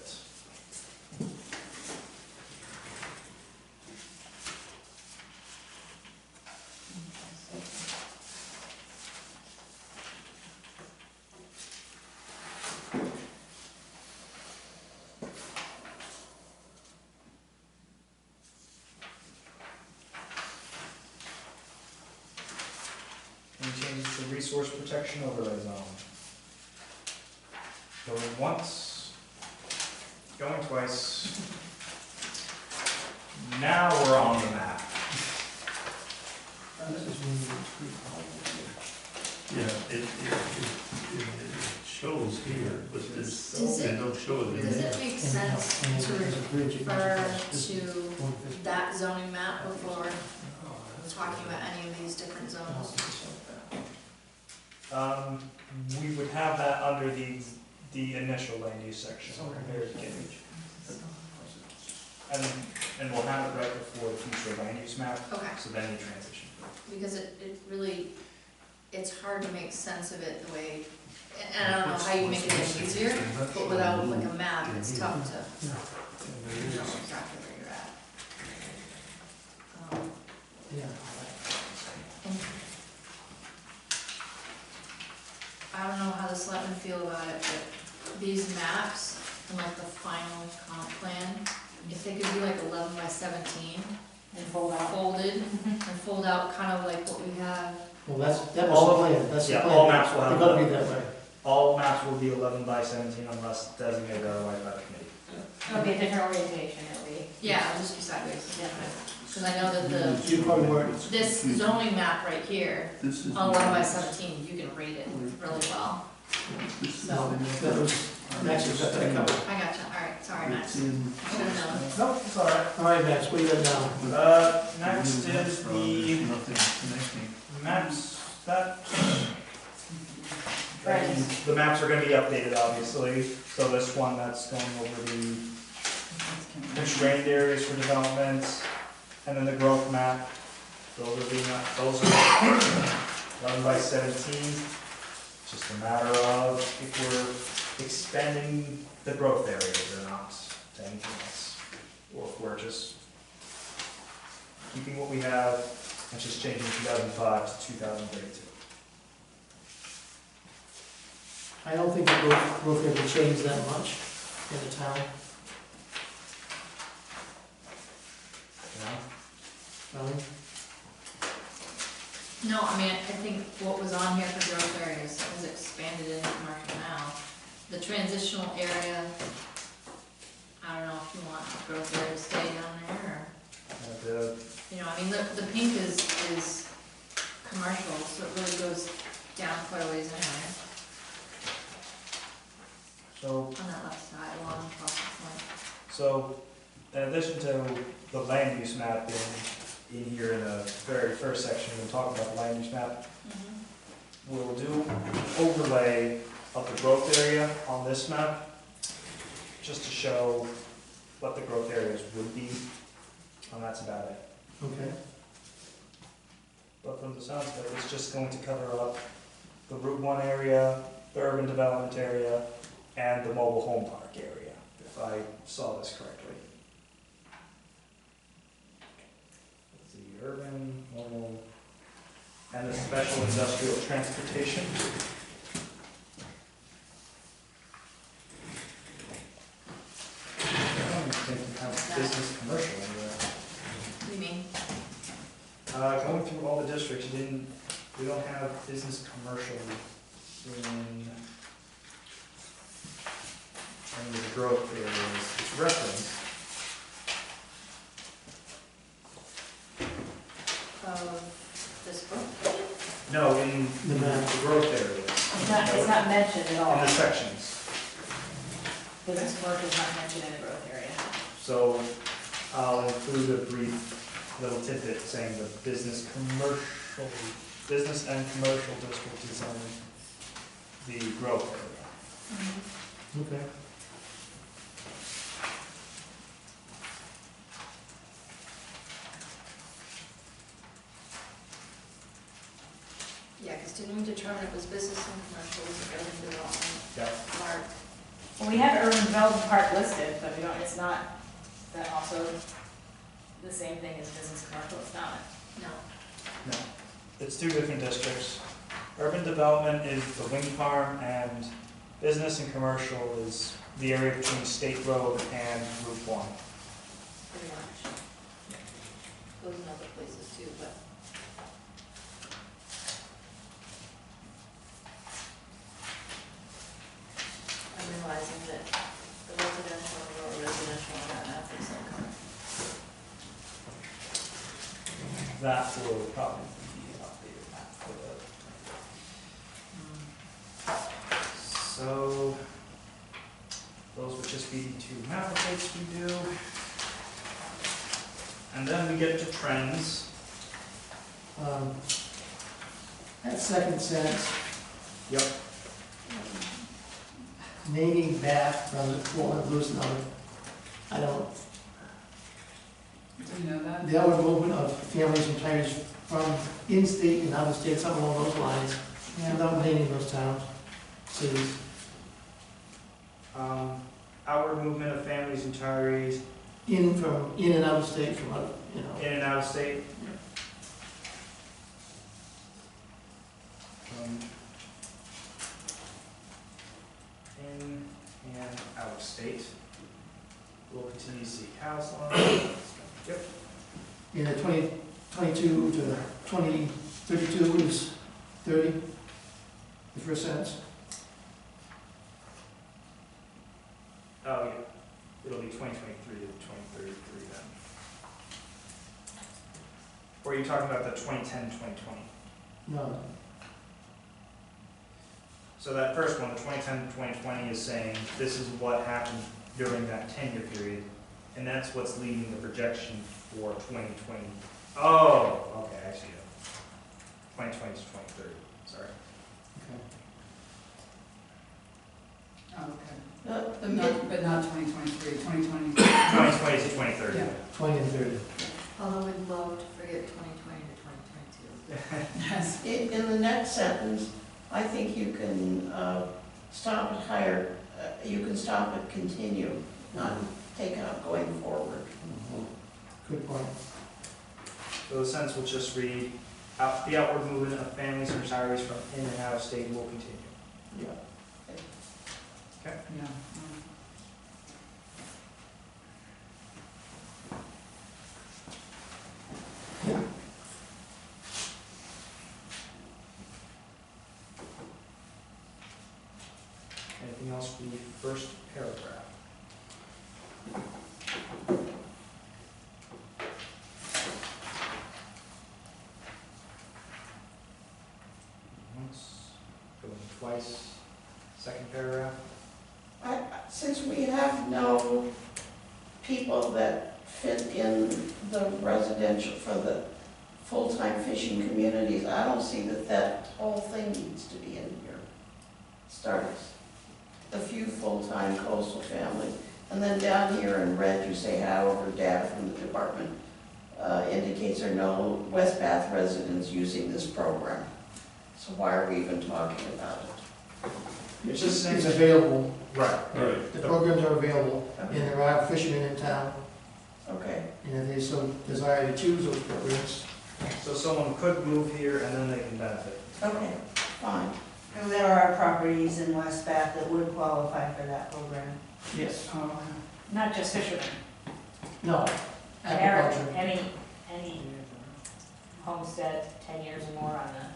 Any changes to resource protection overlay zone? Going once, going twice. Now we're on the map. This is Winnebago Creek. Yeah, it shows here, but this, Does they it- don't show it in Does there. it make sense And to there's a bridge that goes refer across. This is to 150. that zoning map before talking about any of these different zones? We would have that under the initial land use section, very beginning. And we'll have it right before the future land use map, Okay, so then you transition. because it really, it's hard to make sense of it the way, and I don't know how you make it any easier, but without like a map, it's tough to know exactly where you're at. Yeah. And I don't know how the selectmen feel about it, but these maps and like the final comp plan, if they could do like 11 by 17 And fold out. folded and fold out kind of like what we have. Well, that was the plan, that's the Yeah, plan. all maps will have They're gonna be that way. All maps will be 11 by 17 unless designated otherwise by the committee. It'll be a different orientation, it'll be. Yeah, it'll just be sideways, yeah. Because I know that You probably weren't. this zoning map right here, This is. on 11 by 17, you can read it really well. This is- So- That was, Max has got that covered. I gotcha, all right, sorry, Max. It's in. I should have known. Nope, it's all right. All right, Max, what do you got now? Next is There's the nothing connecting. maps that. Right. The maps are gonna be updated, obviously, so this one that's going over the constrained areas for development, and then the growth map, those are 11 by 17. It's just a matter of if we're expanding the growth areas or not to anything else, or if we're just keeping what we have and just changing 2005 to 2032. I don't think the growth rate will change that much in the town. You know? No, I mean, I think what was on here for growth areas is expanded into commercial now. The transitional area, I don't know if you want the growth area to stay down there, or, you know, I mean, the pink is commercial, so it really goes down quite a ways anyway, So, on that left side, along across the front. so, in addition to the land use map in here in the very first section, we'll talk about the land use map. We'll do overlay of the growth area on this map, just to show what the growth areas would be, and that's about it. Okay. But from the sounds of it, it's just going to cover up the Route 1 area, the urban development area, and the mobile home park area, if I saw this correctly. Let's see, urban, mobile, and the special industrial transportation. I don't think you have business commercial in there. What do you mean? Going through all the districts, we don't have business commercial in any of the growth areas. It's referenced. This book? No, in The map. the growth areas, It's not mentioned at in all. the sections. Business work is not mentioned in the growth area. So I'll include a brief little tidbit saying the business and commercial district is in the growth area. Okay. Yeah, because didn't we determine it was business and commercial, was urban development, Yep. park? Well, we have urban development park listed, but we don't, it's not, that also the same thing as business commercial, it's not. No. No, it's two different districts. Urban development is the wind farm, and business and commercial is the area between State Road and Route 1. Pretty much. Goes in other places too, but. I'm realizing that the residential and rural residential on that map is like, That will probably be an updated map for the. So, those would just be the two map updates we do. And then we get to trends. That second sentence, Yep. naming back from the Portland Blues number, I don't, Do you know that? the outward movement of families and retirees from in-state and out-of-state, something along those lines, without naming those towns, cities. Outward movement of families and retirees In and out of state, from out, you know. in and out of state. In and out of state. We'll continue to see house line. Yep. In the 2022 to 2032 is 30, the first sentence. Oh, yeah. It'll be 2023 to 2033 then. Or are you talking about the 2010, 2020? No, So that first one, the 2010 to 2020, is saying this is what happened during that 10-year period, and that's what's leading the projection for 2020. Oh, okay, I see it. 2020 to 2030, sorry. okay. Oh, okay. The mid, But not 2023, 2020. 2020 to 2030. Yeah. 20 and 30. although we'd love to forget 2020 to 2022. Yes. in the next sentence, I think you can stop at higher, you can stop at continue, not take out going forward. Good point. So the sentence will just read, the outward movement of families and retirees from in and out of state will continue. Yeah. Yeah. Yeah. Anything else for the first paragraph? Once. second paragraph. Since we have no people that fit in the residential for the full-time fishing communities, I don't see that whole thing needs to be in here. Starts, the few full-time coastal families, and then down here in red, you say, however, data from the department indicates there are no West Bath residents using this program. So why are we even talking about it? It's just saying It's that- available, Right. Right. the programs are available, and there are fishermen in town, Okay, and if they so desire to choose those programs. So someone could move here and then they can benefit. okay, fine. And there are properties in West Bath that would qualify for that program. Yes. Not just fishermen, No, America, agriculture. any homestead, 10 years or more on that.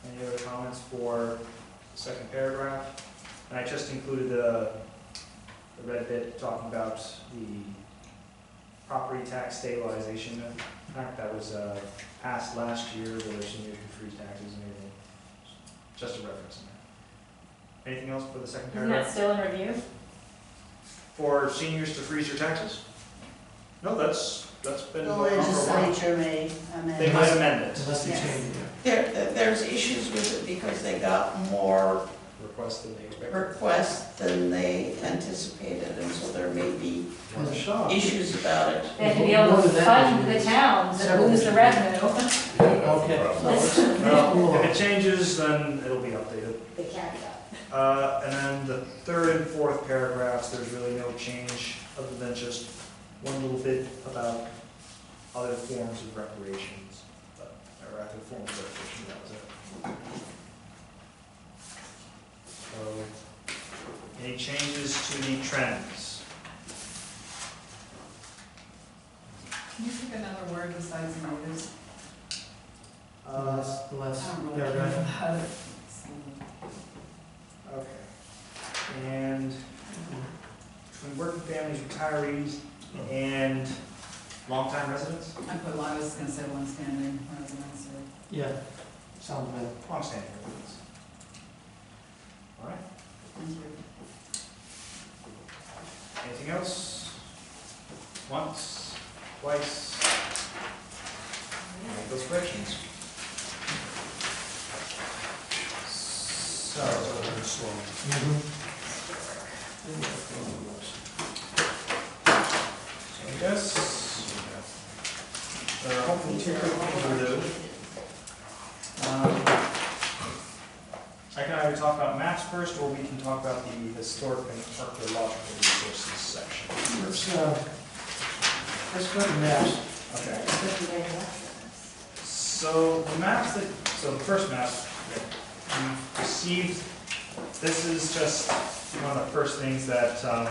Any other comments for the second paragraph? And I just included the red bit talking about the property tax stabilization act that was passed last year, where seniors could freeze taxes and everything. Just a reference in there. Anything else for the second Isn't that paragraph? still in review? For seniors to freeze their taxes? No, that's been. The going on for a while. legislature may amend. They might amend it. Unless they Yes. change it. There's issues with it because they got more Request that they expect. requests than they anticipated, and so there may be As a shock. issues about it. They have to be able More to than that, fund the it's towns that several lose the issues. revenue. Okay. Well, if it changes, then it'll be updated. The caveat. And then the third and fourth paragraphs, there's really no change other than just one little bit about other forms of recreations, or other forms of recreation, that was it. So, any changes to the trends? Can you pick another word besides notice? The last I don't really care paragraph. about it. Okay. And between working families, retirees, and longtime residents? I put, I was gonna say one standing residence or. Yeah, sounds better. Longstanding residents. All right. Thank you. Anything else? Once, twice? Make those corrections. So, I guess, there are hopefully two quick things to do. I can either talk about maps first, or we can talk about the historic and archaeological resources section first. Let's go to maps. Okay. So the maps that, so the first map that you received, this is just one of the first things that our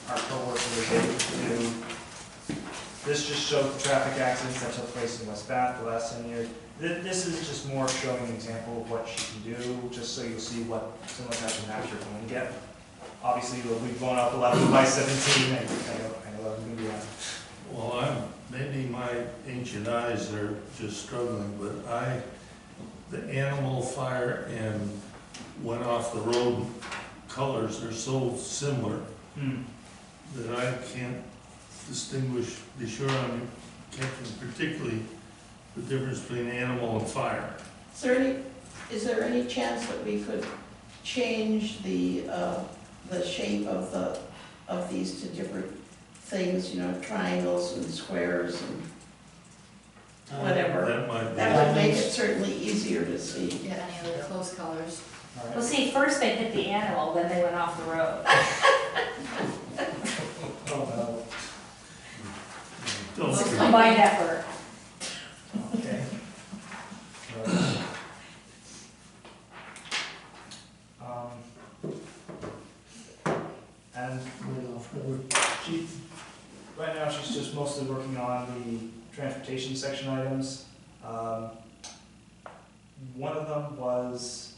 coworker was able to do. This just showed the traffic accidents that took place in West Bath the last 10 years. This is just more showing an example of what she can do, just so you'll see what similar types of maps you're going to get. Obviously, we've gone up 11 by 17, I know I'm going to be on. Well, maybe my ancient eyes are just struggling, but the animal, fire, and went off the road colors are so similar that I can't be sure I'm catching particularly the difference between animal and fire. Is there any chance that we could change the shape of these to different things, triangles and squares and whatever? That might be. That would make it certainly easier to see. Yeah, any other close colors? All right. Well, see, first they hit the animal, then they went off the road. Oh, Don't It's a forget. combined effort. no. Okay. And right now, she's just mostly working on the transportation section items. One of them was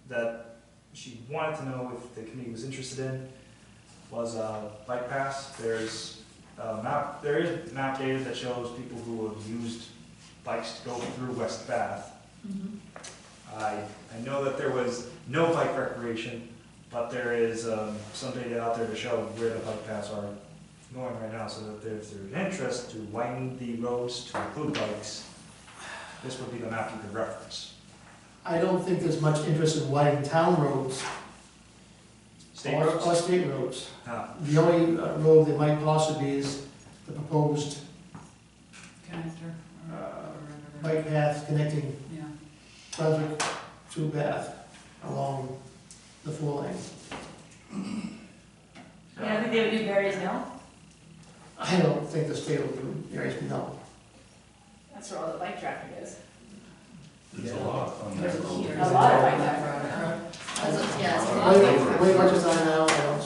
that she wanted to know if the committee was interested in was a bike pass. There's There is map data that shows people who have used bikes to go through West Bath. Mhm. I know that there was no bike recreation, but there is some data out there to show where the bike paths are going right now, so that if there's interest to widen the roads to include bikes, this would be the map you could reference. I don't think there's much interest in widening town roads. State or- roads? Or state roads. No. The only road that might possibly be is the proposed Connector. bike path connecting Yeah. Brunswick to Bath along the 4-lane. Yeah, I think they would do Barry's Mill, I don't think the state will do areas, no. that's where all the bike traffic is. There's a lot on that road. A lot of bike traffic. Yeah, it's a lot of Way much as I know, I don't